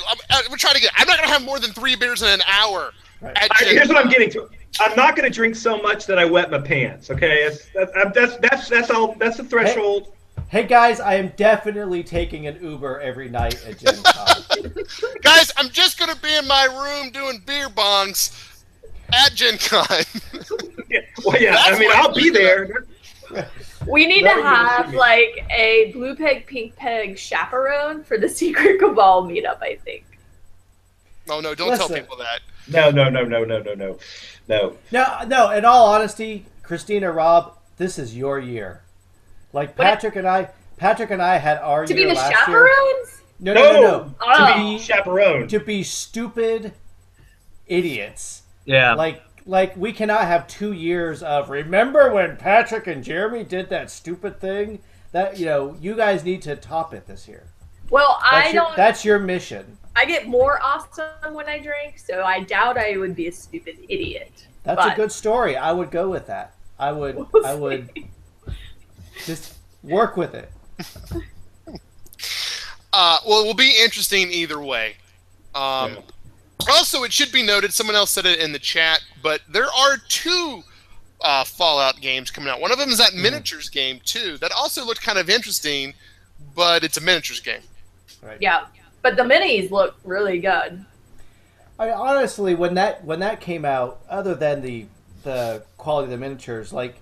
we're trying to get. I'm not gonna have more than 3 beers in an hour. Right. At Gen Here's what I'm Con. getting to. I'm not going to drink so much that I wet my pants. Okay, that's all. That's the threshold. Hey guys, I am definitely taking an Uber every night at Gen Con. Guys, I'm just gonna be in my room doing beer bongs at Gen Con. Yeah, well, yeah. That's I mean, what I'll I'm be there. We need to have like a blue peg, pink peg chaperone for the Secret Cabal meetup, I think. Oh no! Don't tell Listen. people that. No. No, in all honesty, Christina, Rob, this is your year. Like Patrick and I had our To year be the last year. chaperones? No. Oh. To be chaperone. To be stupid idiots. Yeah. Like we cannot have 2 years of remember when Patrick and Jeremy did that stupid thing? That you guys need to top it this year. Well, That's your mission. I get more awesome when I drink, so I doubt I would be a stupid idiot. That's a But good story. I would go with that. I would just work with it. Well, it will be interesting either way. Also, it should be noted, someone else said it in the chat, but there are 2 Fallout games coming out. One of them is that miniatures game, too. That also looked kind of interesting, but it's a miniatures game. Right. Yeah, but the minis look really good. I mean, honestly, when that came out, other than the quality of the miniatures, like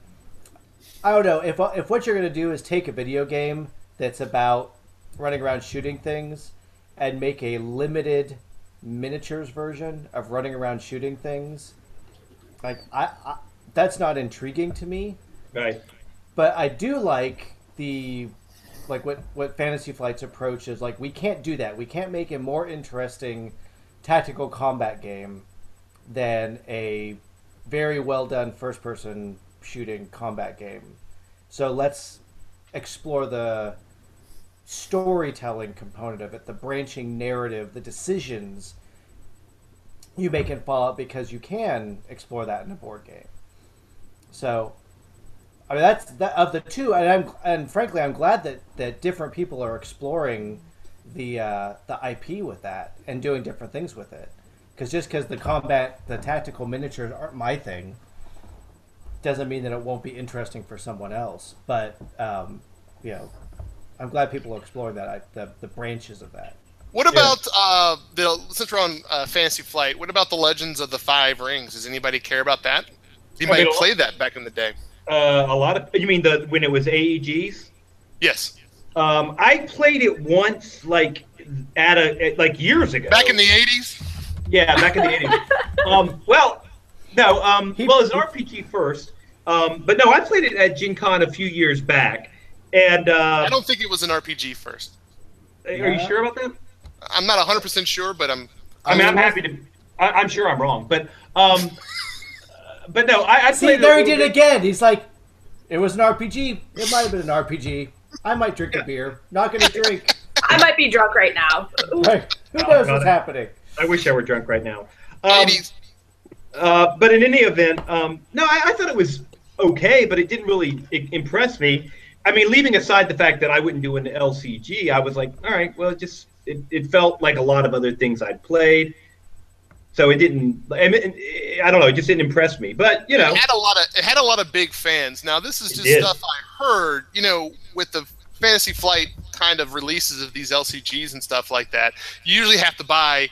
I don't know if what you're gonna do is take a video game that's about running around shooting things and make a limited miniatures version of running around shooting things, like I that's not intriguing to me. Right. But I do like what Fantasy Flight's approach is. Like, we can't do that. We can't make a more interesting tactical combat game than a very well done first person shooting combat game. So let's explore the storytelling component of it, the branching narrative, the decisions you make in Fallout, because you can explore that in a board game. So I mean, that's that of the 2, and frankly, I'm glad that different people are exploring the IP with that and doing different things with it. Because just because the tactical miniatures aren't my thing, doesn't mean that it won't be interesting for someone else. But I'm glad people are exploring that the branches of that. What about since we're on Fantasy Flight? What about the Legends of the 5 Rings? Does anybody care about that? Anybody played that back in the day? A lot of. You mean when it was AEGs? Yes. I played it once, like years ago. Back in the 80s. Yeah, back in the 80s. Well, no. Well, it was an RPG first. But no, I played it at GenCon a few years back, and I don't think it was an RPG first. Are you sure about that? I'm not 100% sure, but I'm happy to. I'm sure I'm wrong, but no, I See, played there he did it again. He's like, it was an RPG. It might have been an RPG. I might drink a beer. Not going to drink. I might be drunk right now. Right. Who knows what's happening? I wish I were drunk right now. 80s. But in any event, no, I thought it was okay, but it didn't really impress me. I mean, leaving aside the fact that I wouldn't do an LCG, I was like, all right, well, it felt like a lot of other things I'd played. So it didn't. I don't know. It just didn't impress me. But it had a lot of big fans. Now this is just stuff I heard. With the Fantasy Flight kind of releases of these LCGs and stuff like that, you usually have to buy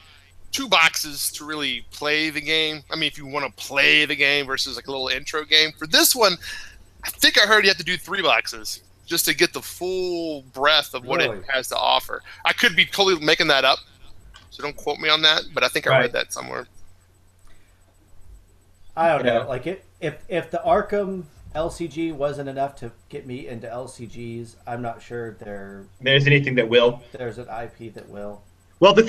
2 boxes to really play the game. I mean, if you want to play the game versus like a little intro game. For this one, I think I heard you have to do 3 boxes just to get the full breadth of what it has to offer. I could be totally making that up. So don't quote me on that, but I think I read that somewhere. I don't know. Like if the Arkham LCG wasn't enough to get me into LCGs, I'm not sure there's anything that will. There's an IP that will. Well, that's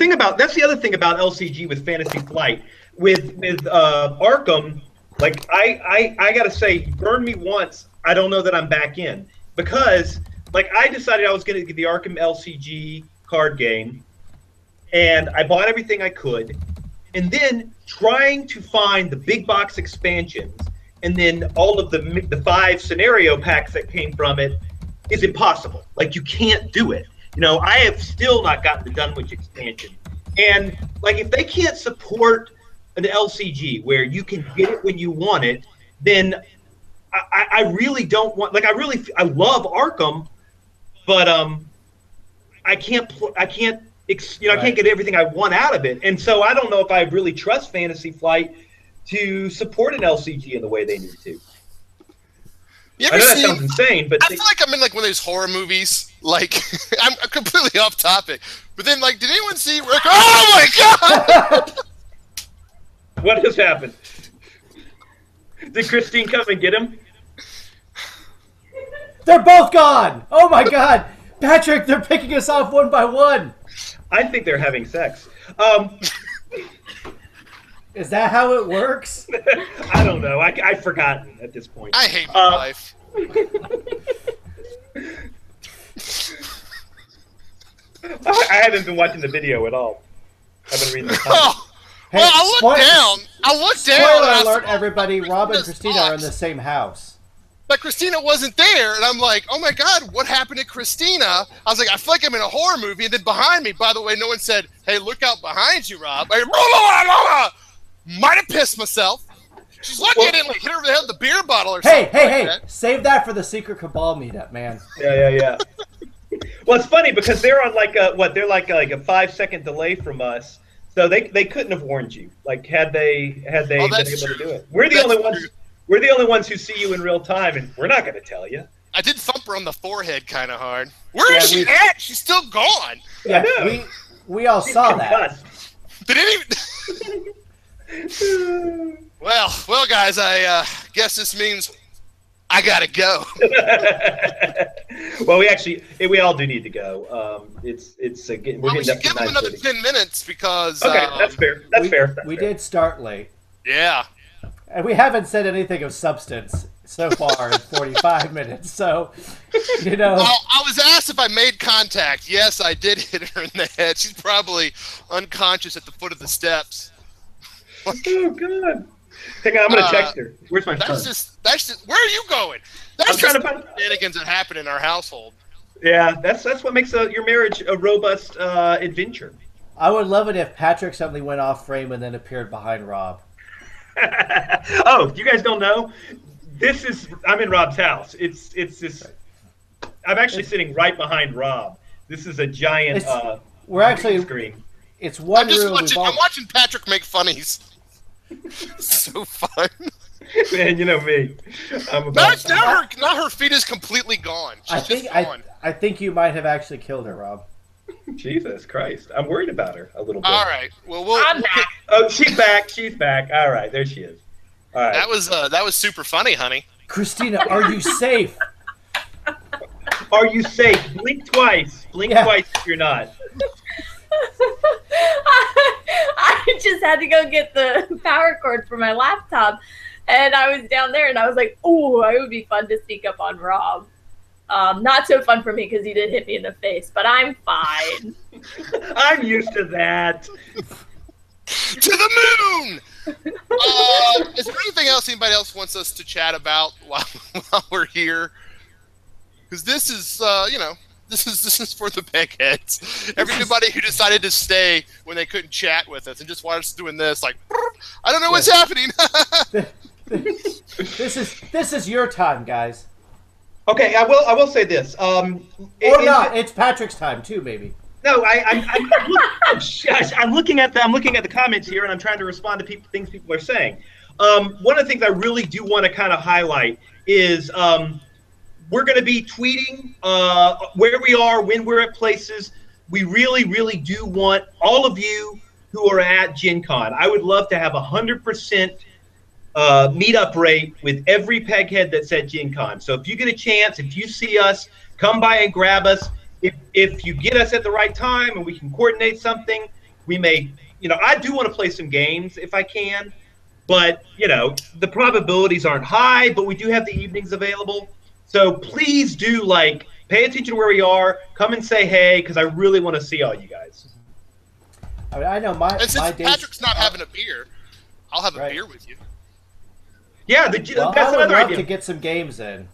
the other thing about LCG with Fantasy Flight. With Arkham, like I gotta say, burn me once, I don't know that I'm back in, because like I decided I was gonna get the Arkham LCG card game. and I bought everything I could, and then trying to find the big box expansions and then all of the 5 scenario packs that came from it is impossible. Like, you can't do it. I have still not gotten the Dunwich expansion. And like, if they can't support an LCG where you can get it when you want it, then I really don't want. Like, I love Arkham, but I can't get everything I want out of it. And so I don't know if I really trust Fantasy Flight to support an LCG in the way they need to. I know that sounds insane, but I feel like I'm in like one of those horror movies. Like, I'm completely off topic, but then like, did anyone see Rick? Oh my god! What has happened? Did Christine come and get him? They're both gone! Oh my god! Patrick, they're picking us off one by one! I think they're having sex. Is that how it works? I don't know. I've forgotten at this point. I hate my life. I haven't been watching the video at all. I've been reading the comments. Hey, well, I looked down. Spoiler alert, everybody. Rob and Christina are in the same house. But Christina wasn't there, and I'm like, oh my god, what happened to Christina? I was like, I feel like I'm in a horror movie, and then behind me, by the way, no one said, hey, look out behind you, Rob. Might have pissed myself. She's lucky I didn't like hit her over the head with the beer bottle or something. Hey, save that for the Secret Cabal meetup, man. Yeah. Well, it's funny because they're on like a 5-second delay from us, so they couldn't have warned you. Like, had they been able to do it. We're the only ones who see you in real time, and we're not going to tell you. I did thump her on the forehead kind of hard. Where is she at? She's still gone. Yeah, we all saw that. Did any? Well, guys, I guess this means I gotta go. Well, we all do need to go. We should give them another 10 minutes because. Okay, that's fair. That's fair. We did start late. Yeah. And we haven't said anything of substance so far in 45 minutes. So, I was asked if I made contact. Yes, I did hit her in the head. She's probably unconscious at the foot of the steps. Oh God! Hang on, I'm gonna text her. Where's my phone? That's just. Where are you going? That's just shenanigans that happen in our household. Yeah, that's what makes your marriage a robust adventure. I would love it if Patrick suddenly went off frame and then appeared behind Rob. Oh, you guys don't know? I'm in Rob's house. It's this. I'm actually sitting right behind Rob. This is a giant. We're actually screen. It's one room. I'm watching Patrick make funnies. So fun. Man, you know me. Now her feet is completely gone. I think you might have actually killed her, Rob. Jesus Christ. I'm worried about her a little bit. All right. Well, I'm back. Oh, she's back. She's back. All right. There she is. All right. That was super funny, honey. Christina, are you safe? Are you safe? Blink twice. Blink twice if you're not. I just had to go get the power cord for my laptop, and I was down there, and I was like, "Oh, it would be fun to sneak up on Rob." Not so fun for me because he did hit me in the face, but I'm fine. I'm used to that. To the moon! Is there anything else anybody else wants us to chat about while we're here? Because this is, this is for the pegheads. Everybody who decided to stay when they couldn't chat with us and just watched us doing this, like, I don't know what's happening. This is your time, guys. Okay, I will say this. It's Patrick's time too, maybe. No, I'm looking at the comments here, and I'm trying to respond to things people are saying. One of the things I really do want to kind of highlight is we're going to be tweeting where we are, when we're at places. We really, really do want all of you who are at GenCon. I would love to have 100% meetup rate with every peghead that's at GenCon. So if you get a chance, if you see us, come by and grab us. If you get us at the right time and we can coordinate something, we may, I do want to play some games if I can, but, the probabilities aren't high, but we do have the evenings available. So please do, pay attention to where we are, come and say hey, because I really want to see all you guys. I mean, I know my And since my days. Patrick's not having a beer, I'll have a Right. beer with you. Yeah, Well, that's I would another love idea. to get some games in.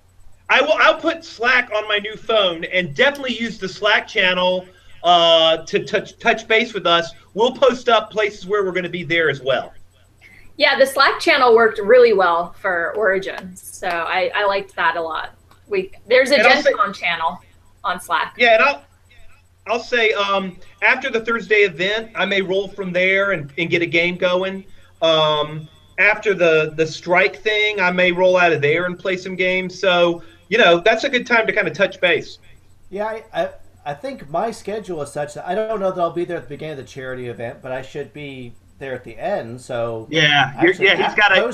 I'll put Slack on my new phone and definitely use the Slack channel to touch base with us. We'll post up places where we're going to be there as well. Yeah, the Slack channel worked really well for Origins, so I liked that a lot. There's a And I'll say- GenCon channel on Slack. Yeah, and I'll say after the Thursday event, I may roll from there and get a game going. After the strike thing, I may roll out of there and play some games. So, that's a good time to kind of touch base. Yeah, I think my schedule is such that I don't know that I'll be there at the beginning of the charity event, but I should be there at the end. So Yeah, actually, he's got to go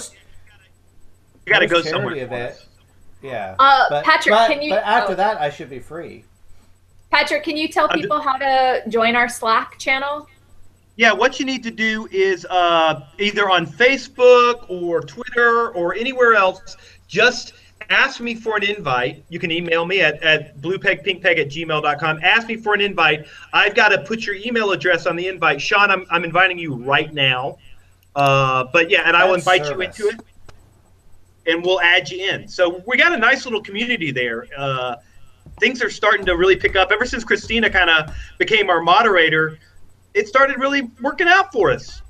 charity somewhere. event. Yeah. Patrick, can you? But after that, I should be free. Patrick, can you tell people how to join our Slack channel? Yeah, what you need to do is either on Facebook or Twitter or anywhere else, just ask me for an invite. You can email me at bluepegpinkpeg@gmail.com. Ask me for an invite. I've got to put your email address on the invite. Sean, I'm inviting you right now. But yeah, and I will invite you into it, and we'll add you in. So we got a nice little community there. Things are starting to really pick up. Ever since Christina kind of became our moderator, it started really working out for us.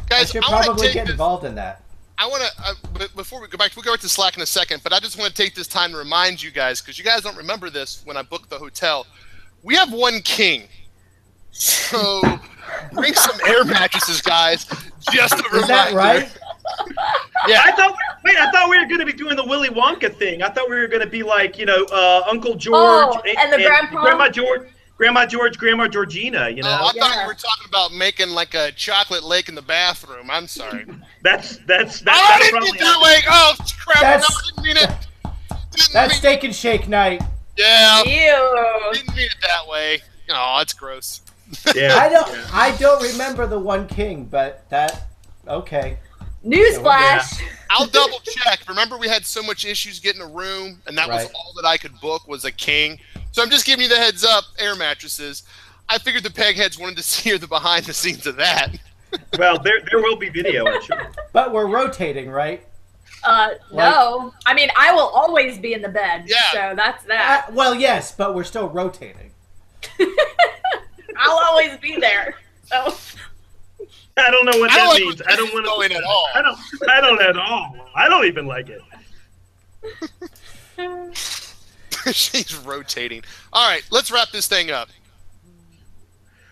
Guys, I should I want to probably take get this, involved in that. I want to, before we go back to Slack in a second, but I just want to take this time to remind you guys, because you guys don't remember this when I booked the hotel. We have one king. So bring some air mattresses, guys. Just a reminder. Is that right? Yeah. I thought we were going to be doing the Willy Wonka thing. I thought we were going to be like, Uncle George and the grandpa? Grandma George, Grandma Georgina, Oh, I thought you were talking about making like a chocolate lake in the bathroom. I'm sorry. That's I didn't mean that way. Oh, crap. That's- No, I didn't mean it. That's steak and shake night. Yeah. Ew. Didn't mean it that way. Oh, that's gross. Yeah. I don't remember the one king, but okay. Newsflash. I'll double check. Remember, we had so much issues getting a room, and that was Right. all that I could book was a king. So I'm just giving you the heads up, air mattresses. I figured the pegheads wanted to see the behind the scenes of that. Well, there will be video, I'm sure. But we're rotating, right? No. I mean, I will always be in the bed. Yeah. So that's that. Well, yes, but we're still rotating. I'll always be there. So. I don't know what I don't that like means. where I don't this want is going at all. I don't at all. I don't even like it. She's rotating. All right, let's wrap this thing up.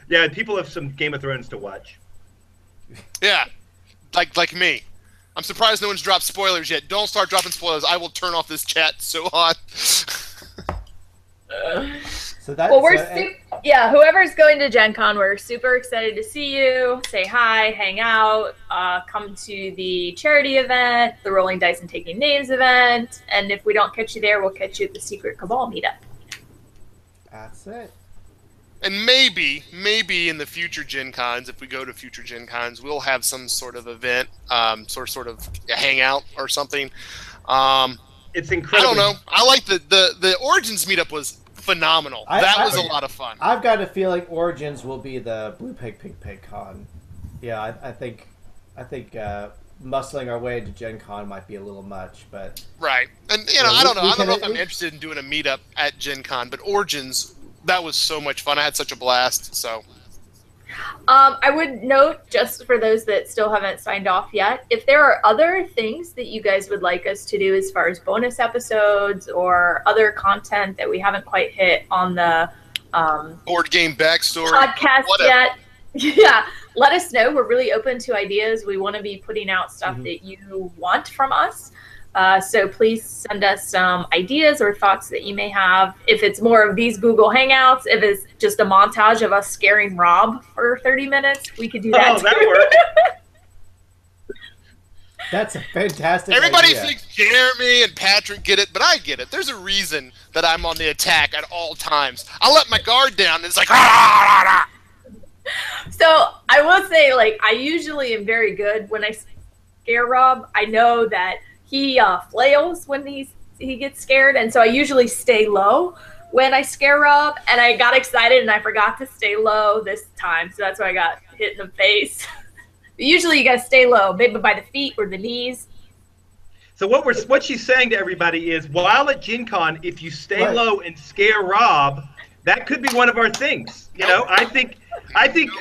Yeah, people have some Game of Thrones to watch. Yeah, like me. I'm surprised no one's dropped spoilers yet. Don't start dropping spoilers. I will turn off this chat so hot. So that's Well, whoever's going to Gen Con, we're super excited to see you. Say hi, hang out, come to the charity event, the Rolling Dice and Taking Names event, and if we don't catch you there, we'll catch you at the Secret Cabal meetup. That's it. And maybe in the future Gen Cons, if we go to future Gen Cons, we'll have some sort of event, sort of a hangout or something. It's incredible. I don't know. I like the Origins meetup was phenomenal. That was a lot of fun. I've got a feeling Origins will be the Blue Pig Pink Pig Con. Yeah, I think muscling our way into Gen Con might be a little much, but Right. And Yeah, I don't know. we I don't know can- if I'm interested in doing a meetup at Gen Con, but Origins, that was so much fun. I had such a blast. So I would note, just for those that still haven't signed off yet, if there are other things that you guys would like us to do as far as bonus episodes or other content that we haven't quite hit on the board game backstory. podcast whatever. yet, yeah, let us know. We're really open to ideas. We want to be putting out stuff that you want from us. So please send us some ideas or thoughts that you may have. If it's more of these Google Hangouts, if it's just a montage of us scaring Rob for 30 minutes, we could do that. Oh, that too. works. that's a fantastic Everybody idea. thinks Jeremy and Patrick get it, but I get it. There's a reason that I'm on the attack at all times. I let my guard down, and it's like, So I will say, like, I usually am very good when I scare Rob. I know that he flails when he gets scared, and so I usually stay low. when I scare Rob, and I got excited and I forgot to stay low this time, so that's why I got hit in the face. But usually you gotta stay low, maybe by the feet or the knees. So what she's saying to everybody is, while at GenCon, if you stay low and scare Rob, that could be one of our things. You know, I think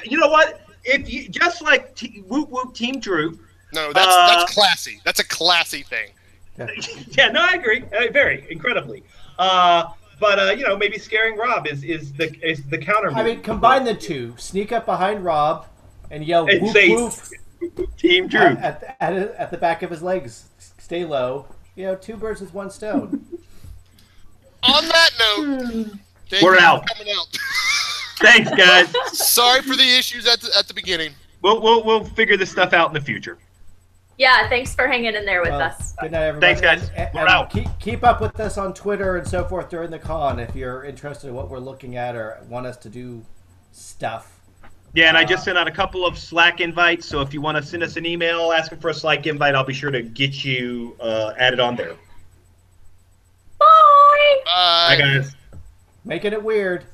you know what? If you just like Whoop Whoop Team Drew. No, that's classy. That's a classy thing. Yeah, no, I agree. Very incredibly. But you know, maybe scaring Rob is the counter move. I mean, combine the two. Sneak up behind Rob and yell and whoop say, whoop Team Drew at the back of his legs. Stay low. You know, 2 birds with 1 stone. On that note, we're out. Coming out. Thanks, guys. Sorry for the issues at the beginning. We'll figure this stuff out in the future. Yeah, thanks for hanging in there with us. Good night, everybody. Thanks, guys. We're out. Keep up with us on Twitter and so forth during the con if you're interested in what we're looking at or want us to do stuff. Yeah, and I just sent out a couple of Slack invites, so if you want to send us an email asking for a Slack invite, I'll be sure to get you added on there. Bye! Bye. Bye, guys. Making it weird.